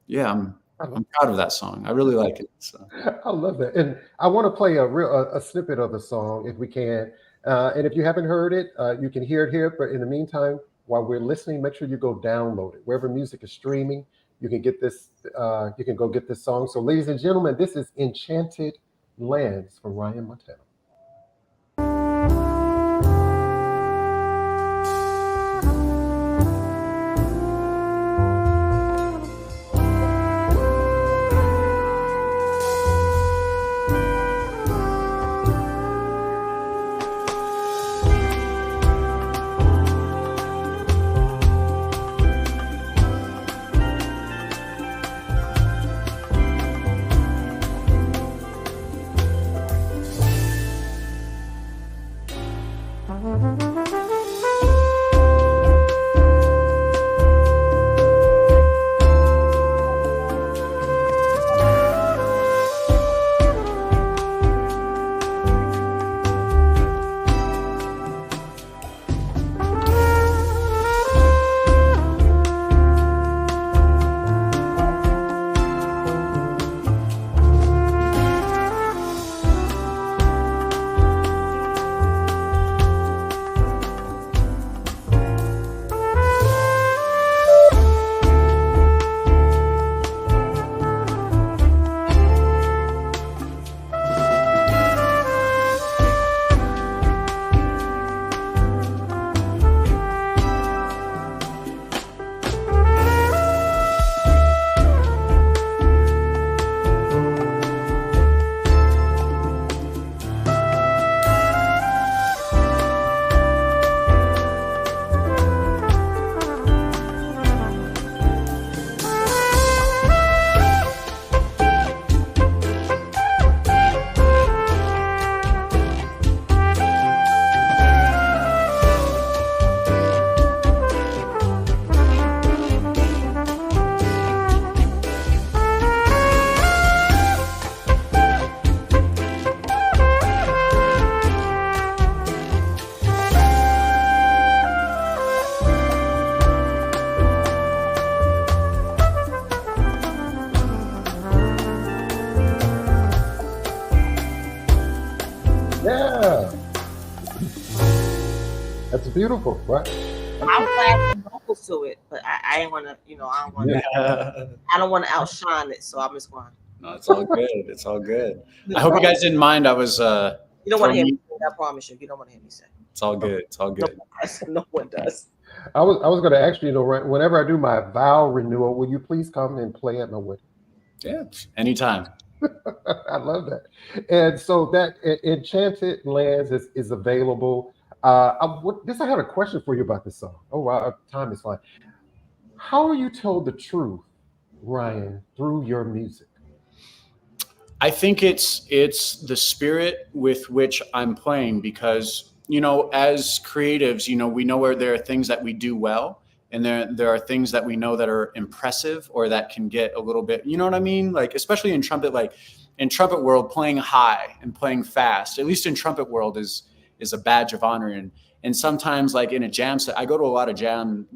yeah, I'm proud of that song. I really like it. So. I love that. And I want to play a snippet of the song if we can. And if you haven't heard it, you can hear it here. But in the meantime, while we're listening, make sure you go download it. Wherever music is streaming, you can get this, you can go get this song. So ladies and gentlemen, this is Enchanted Lands from Ryan Montano. Yeah, that's beautiful, right? I was adding vocals to it, but I ain't want to, I don't want to. Yeah. I don't want to outshine it, so I'm just going. No, it's all good. It's all good. I hope you guys didn't mind. I was. You don't want to hear me sing. I promise you. You don't want to hear me sing. It's all good. It's all good. No one does. I was going to ask you, whenever I do my vow renewal, will you please come and play at my wedding? Yeah, anytime. I love that. And so that Enchanted Lands is available. I had a question for you about this song. Oh, wow, time is flying. How are you told the truth, Ryan, through your music? I think it's the spirit with which I'm playing because, as creatives, we know where there are things that we do well. And there are things that we know that are impressive or that can get a little bit, you know what I mean? Like, especially in trumpet, like in trumpet world, playing high and playing fast, at least in trumpet world is a badge of honor. And sometimes like in a jam set, I go to a lot of jam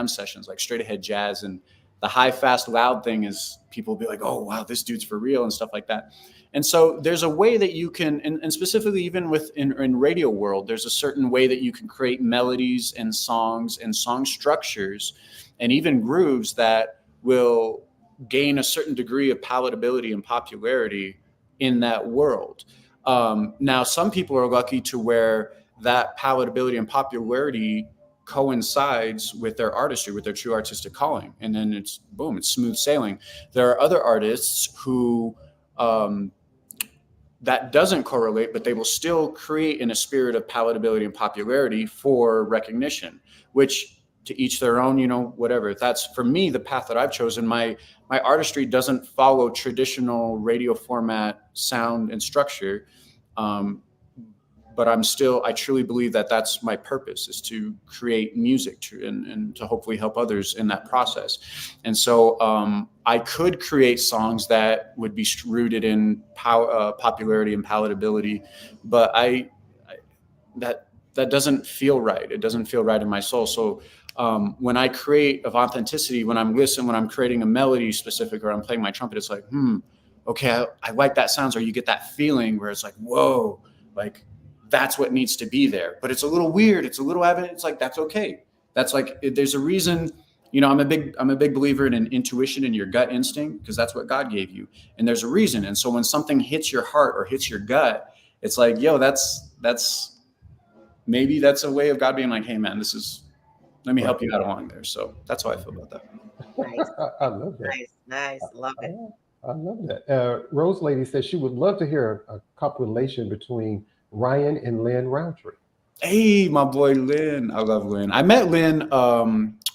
sessions, like straight ahead jazz. And the high, fast, loud thing is people will be like, oh, wow, this dude's for real and stuff like that. And so there's a way that you can, and specifically even in radio world, there's a certain way that you can create melodies and songs and song structures and even grooves that will gain a certain degree of palatability and popularity in that world. Now, some people are lucky to where that palatability and popularity coincides with their artistry, with their true artistic calling. And then it's boom, it's smooth sailing. There are other artists who that doesn't correlate, but they will still create in a spirit of palatability and popularity for recognition, which to each their own, whatever. That's for me, the path that I've chosen. My artistry doesn't follow traditional radio format sound and structure. but I truly believe that that's my purpose, is to create music and to hopefully help others in that process. And so I could create songs that would be rooted in popularity and palatability, but that doesn't feel right. It doesn't feel right in my soul. So when I create of authenticity, when I'm creating a melody specific, or I'm playing my trumpet, it's like, okay, I like that sounds, or you get that feeling where it's like, whoa, like that's what needs to be there. But it's a little weird. It's a little evident. It's like, that's okay. That's like, there's a reason. I'm a big believer in an intuition and your gut instinct, because that's what God gave you. And there's a reason. And so when something hits your heart or hits your gut, it's like, yo, maybe that's a way of God being like, hey man, let me help you out along there. So that's how I feel about that. Nice. I love that. Nice. Love it. I love that. Rose Lady says she would love to hear a compilation between Ryan and Lynn Roundtree. Hey, my boy Lynn. I love Lynn. I met Lynn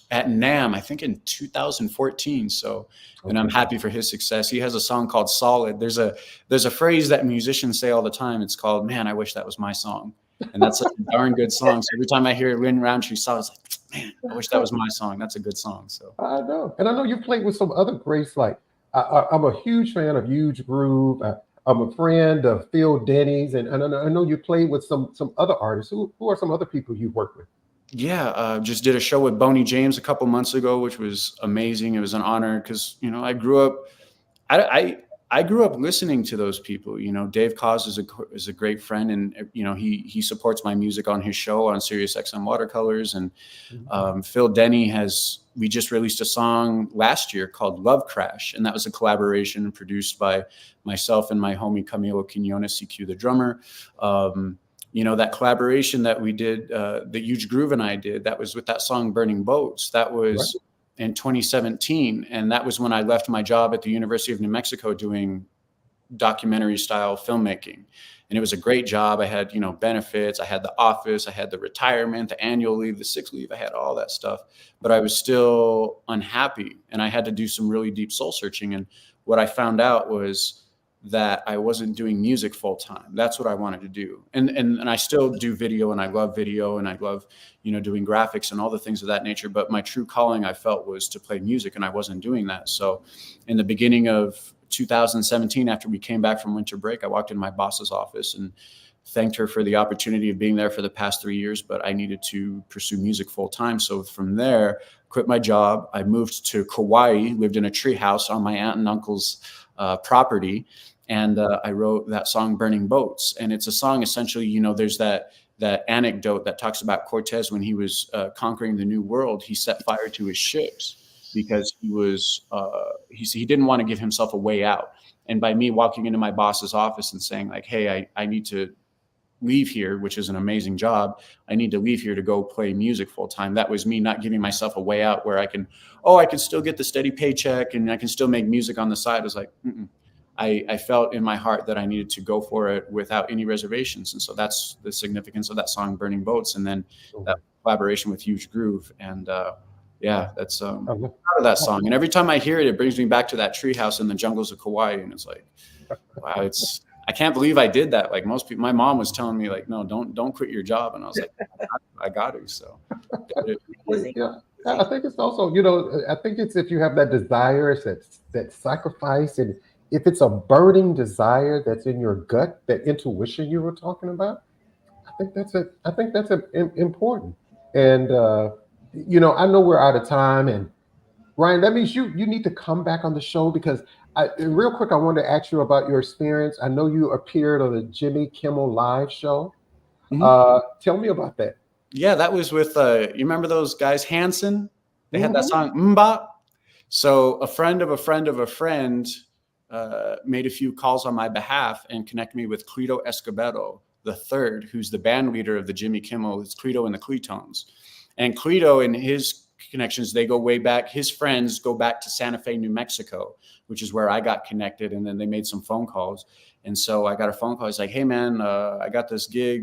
at NAMM, I think in 2014. So, and I'm happy for his success. He has a song called Solid. There's a phrase that musicians say all the time. It's called, man, I wish that was my song. And that's a darn good song. So every time I hear Lynn Roundtree song, it's like, man, I wish that was my song. That's a good song. So I know. And I know you played with some other greats. Like I'm a huge fan of Huge Groove. I'm a friend of Phil Denny's, and I know you played with some other artists. Who are some other people you worked with? Yeah, just did a show with Boney James a couple months ago, which was amazing. It was an honor because I grew up. I grew up listening to those people. Dave Koz is a great friend, and he supports my music on his show on Sirius XM Watercolors. And Phil Denny we just released a song last year called Love Crash, and that was a collaboration produced by myself and my homie Camilo Quinones, CQ, the drummer. That collaboration that we did, that Huge Groove and I did, that was with that song Burning Boats. That was in 2017. And that was when I left my job at the University of New Mexico doing documentary style filmmaking. And it was a great job. I had, benefits. I had the office. I had the retirement, the annual leave, the sick leave. I had all that stuff. But I was still unhappy. And I had to do some really deep soul searching. And what I found out was that I wasn't doing music full time. That's what I wanted to do. And I still do video, and I love video, and I love, doing graphics and all the things of that nature. But my true calling, I felt, was to play music, and I wasn't doing that. So in the beginning of 2017, after we came back from winter break, I walked in my boss's office and thanked her for the opportunity of being there for the past 3 years, but I needed to pursue music full time. So from there, quit my job. I moved to Kauai, lived in a treehouse on my aunt and uncle's property. And I wrote that song Burning Boats. And it's a song, essentially, there's that anecdote that talks about Cortez when he was conquering the New World. He set fire to his ships because he didn't want to give himself a way out. And by me walking into my boss's office and saying like, hey, I need to leave here, which is an amazing job. I need to leave here to go play music full time. That was me not giving myself a way out where I can still get the steady paycheck and I can still make music on the side. I was like, I felt in my heart that I needed to go for it without any reservations. And so that's the significance of that song, Burning Boats. And then that collaboration with Huge Groove. And that's I'm proud of that song. And every time I hear it, it brings me back to that treehouse in the jungles of Kauai. And it's like, wow, I can't believe I did that. Like most people, my mom was telling me like, no, don't quit your job. And I was like, I got to. So yeah. I think it's also, I think it's if you have that desire, it's that sacrifice, and if it's a burning desire that's in your gut, that intuition you were talking about, I think that's important. And I know we're out of time, and Ryan, that means you need to come back on the show, because real quick, I wanted to ask you about your experience. I know you appeared on the Jimmy Kimmel Live show. Tell me about that. Yeah, that was with you remember those guys, Hanson? They had that song Mbop. So a friend of a friend of a friend made a few calls on my behalf and connected me with Clito Escobedo III, who's the band leader of the Jimmy Kimmel. It's Clito and the Clitones. And Clito and his connections, they go way back. His friends go back to Santa Fe, New Mexico, which is where I got connected. And then they made some phone calls. And so I got a phone call. He's like, hey, man, I got this gig,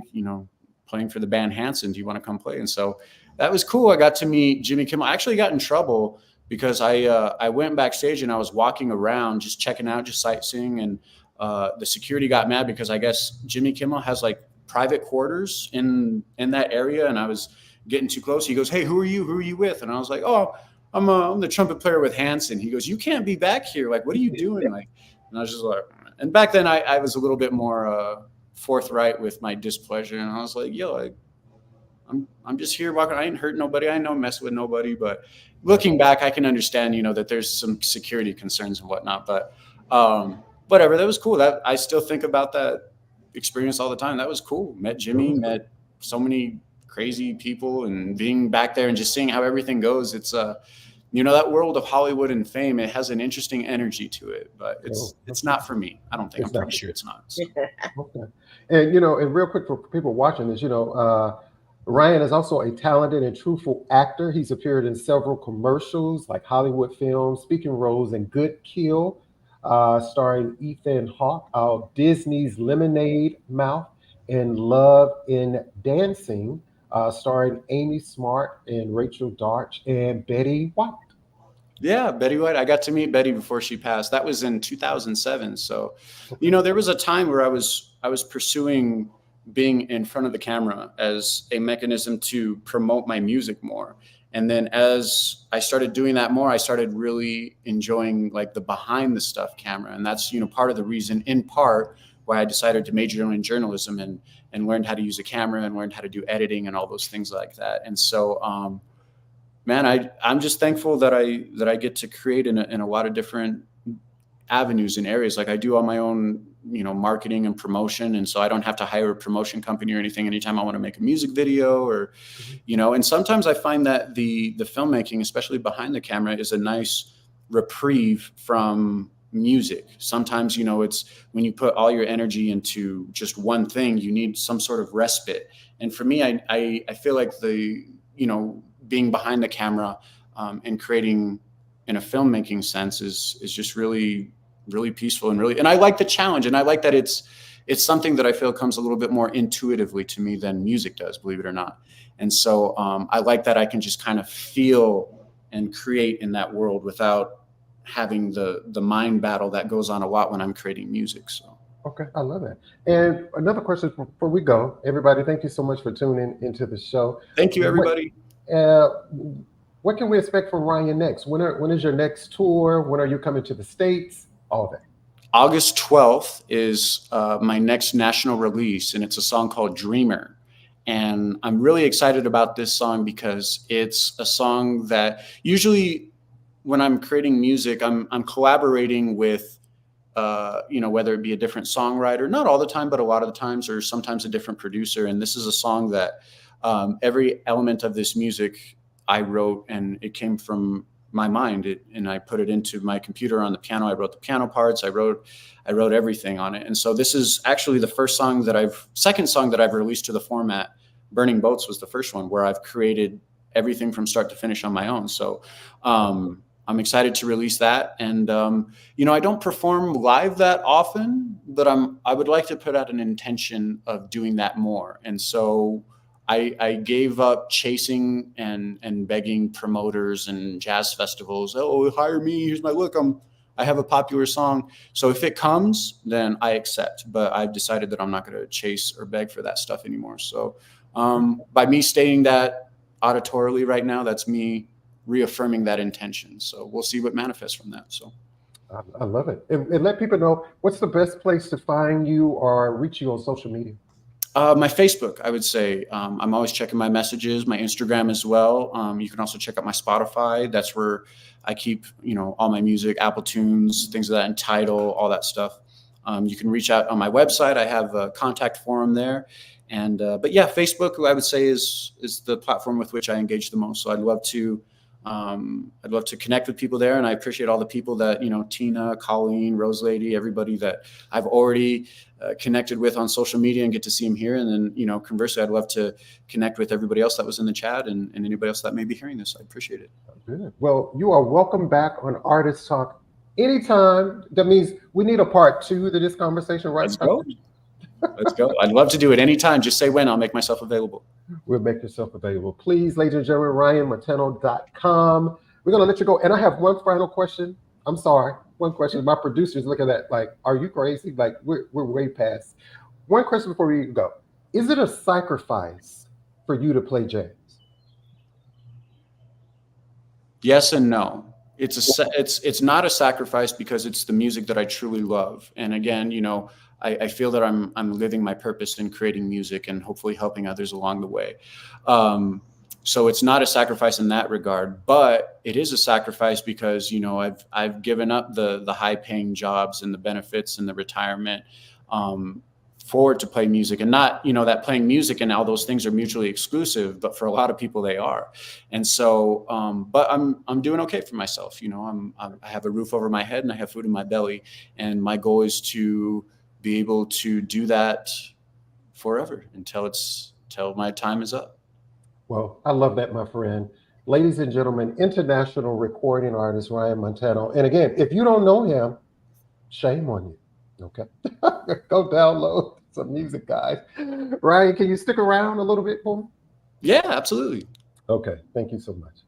playing for the band Hanson. Do you want to come play? And so that was cool. I got to meet Jimmy Kimmel. I actually got in trouble because I went backstage and I was walking around just checking out, just sightseeing. And the security got mad because I guess Jimmy Kimmel has like private quarters in that area, and I was getting too close. He goes, "Hey, who are you? Who are you with?" And I was like, "Oh, I'm the trumpet player with Hanson." He goes, "You can't be back here. Like, what are you doing?" Like, and I was just like, and back then I was a little bit more forthright with my displeasure, and I was like, "Yo, I'm just here walking. I ain't hurt nobody. I ain't no mess with nobody." But looking back, I can understand, that there's some security concerns and whatnot. But whatever, that was cool. That I still think about that experience all the time. That was cool. Met Jimmy, met so many crazy people, and being back there and just seeing how everything goes. It's that world of Hollywood and fame. It has an interesting energy to it, but it's not for me. I don't think. I'm pretty sure it's not. So. Okay. And and real quick for people watching this, Ryan is also a talented and truthful actor. He's appeared in several commercials like Hollywood films, speaking roles in Good Kill, starring Ethan Hawke, Disney's Lemonade Mouth, and Love in Dancing, starring Amy Smart and Rachel Darch and Betty White. Yeah, Betty White. I got to meet Betty before she passed. That was in 2007. So, there was a time where I was pursuing being in front of the camera as a mechanism to promote my music more. And then as I started doing that more, I started really enjoying like the behind the stuff camera. And that's, part of the reason, in part, why I decided to major in journalism and learned how to use a camera and learned how to do editing and all those things like that. And so, man, I'm just thankful that I get to create in a lot of different avenues and areas. Like I do all my own, marketing and promotion. And so I don't have to hire a promotion company or anything anytime I want to make a music video or, and sometimes I find that the filmmaking, especially behind the camera, is a nice reprieve from music. Sometimes, it's when you put all your energy into just one thing, you need some sort of respite. And for me, I feel like being behind the camera and creating in a filmmaking sense is just really, really peaceful and I like the challenge, and I like that it's something that I feel comes a little bit more intuitively to me than music does, believe it or not. And so I like that I can just kind of feel and create in that world without having the mind battle that goes on a lot when I'm creating music. So. Okay, I love that. And another question before we go, everybody, thank you so much for tuning into the show. Thank you, everybody. What can we expect from Ryan next? When is your next tour? When are you coming to the States? All that. August 12th is my next national release, and it's a song called Dreamer. And I'm really excited about this song because it's a song that usually when I'm creating music, I'm collaborating with, whether it be a different songwriter, not all the time, but a lot of the times, or sometimes a different producer. And this is a song that every element of this music I wrote, and it came from my mind, and I put it into my computer on the piano. I wrote the piano parts. I wrote everything on it. And so this is actually the second song that I've released to the format. Burning Boats was the first one where I've created everything from start to finish on my own. So I'm excited to release that. And, I don't perform live that often, but I would like to put out an intention of doing that more. And so I gave up chasing and begging promoters and jazz festivals. Oh, hire me. Here's my look. I have a popular song. So if it comes, then I accept. But I've decided that I'm not going to chase or beg for that stuff anymore. So by me stating that auditorily right now, that's me reaffirming that intention. So we'll see what manifests from that. So I love it. And let people know, what's the best place to find you or reach you on social media? My Facebook, I would say. I'm always checking my messages, my Instagram as well. You can also check out my Spotify. That's where I keep, all my music, Apple Tunes, things of that, and Tidal, all that stuff. You can reach out on my website. I have a contact forum there. And but yeah, Facebook, I would say, is the platform with which I engage the most. So I'd love to connect with people there, and I appreciate all the people that Tina, Colleen, Rose Lady, everybody that I've already connected with on social media and get to see them here. And then conversely, I'd love to connect with everybody else that was in the chat and anybody else that may be hearing this. I appreciate it. Good. Well, you are welcome back on Artist Talk anytime. That means we need a part 2 to this conversation, right? Let's go. Let's go. I'd love to do it anytime. Just say when. I'll make myself available. We'll make yourself available. Please, ladies and gentlemen, RyanMontano.com. We're going to let you go. And I have one final question. I'm sorry. One question. My producers look at that like, are you crazy? Like, we're way past. One question before we go. Is it a sacrifice for you to play jazz? Yes and no. It's not a sacrifice because it's the music that I truly love. And again, I feel that I'm living my purpose in creating music and hopefully helping others along the way. So it's not a sacrifice in that regard, but it is a sacrifice because I've given up the high paying jobs and the benefits and the retirement to play music. And not that playing music and all those things are mutually exclusive, but for a lot of people they are. And so but I'm doing okay for myself. I have a roof over my head and I have food in my belly, and my goal is to be able to do that forever until my time is up. Well, I love that, my friend. Ladies and gentlemen, international recording artist Ryan Montano. And again, if you don't know him, shame on you. Okay. Go download some music, guys. Ryan, can you stick around a little bit for me? Yeah, absolutely. Okay. Thank you so much.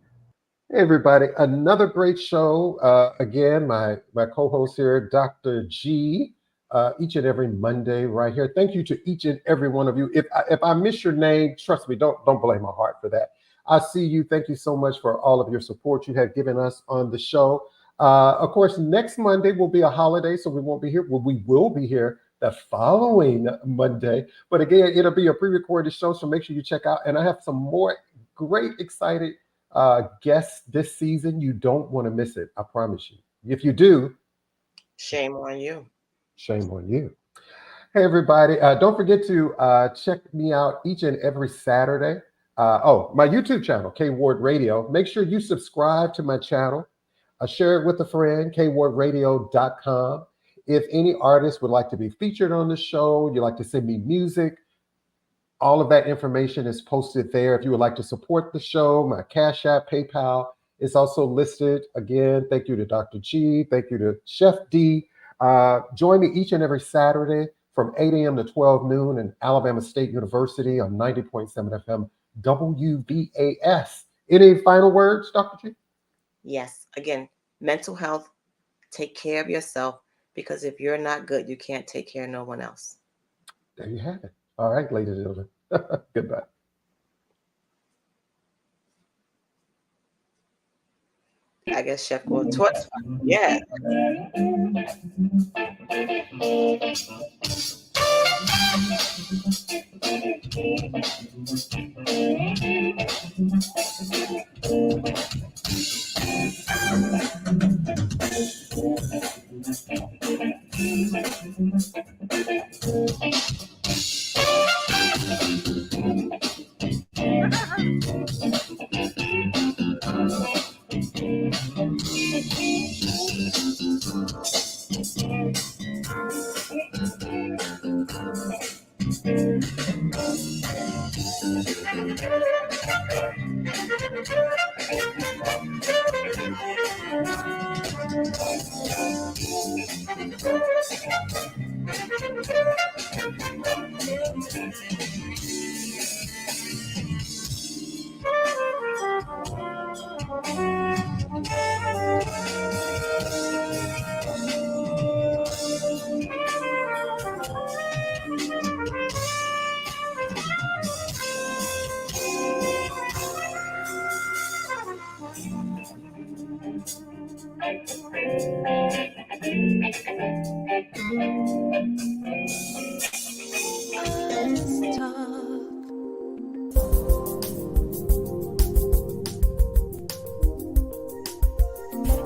Hey, everybody. Another great show. Again, my co-host here, Dr. G, each and every Monday right here. Thank you to each and every one of you. If I miss your name, trust me, don't blame my heart for that. I see you. Thank you so much for all of your support you have given us on the show. Of course, next Monday will be a holiday, so we won't be here. Well, we will be here the following Monday. But again, it'll be a pre-recorded show, so make sure you check out. And I have some more great, excited guests this season. You don't want to miss it. I promise you. If you do, shame on you. Shame on you. Hey, everybody. Don't forget to check me out each and every Saturday. My YouTube channel, K Ward Radio. Make sure you subscribe to my channel. Share it with a friend, kwardradio.com. If any artist would like to be featured on the show, you'd like to send me music, all of that information is posted there. If you would like to support the show, my Cash App, PayPal is also listed. Again, thank you to Dr. G. Thank you to Chef D. Join me each and every Saturday from 8 a.m. to 12 noon in Alabama State University on 90.7 FM WVAS. Any final words, Dr. G? Yes. Again, mental health, take care of yourself, because if you're not good, you can't take care of no one else. There you have it. All right, ladies and gentlemen. Goodbye. I guess Chef will torch. Yeah.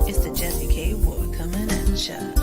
It's the Jazzy K Ward coming at ya.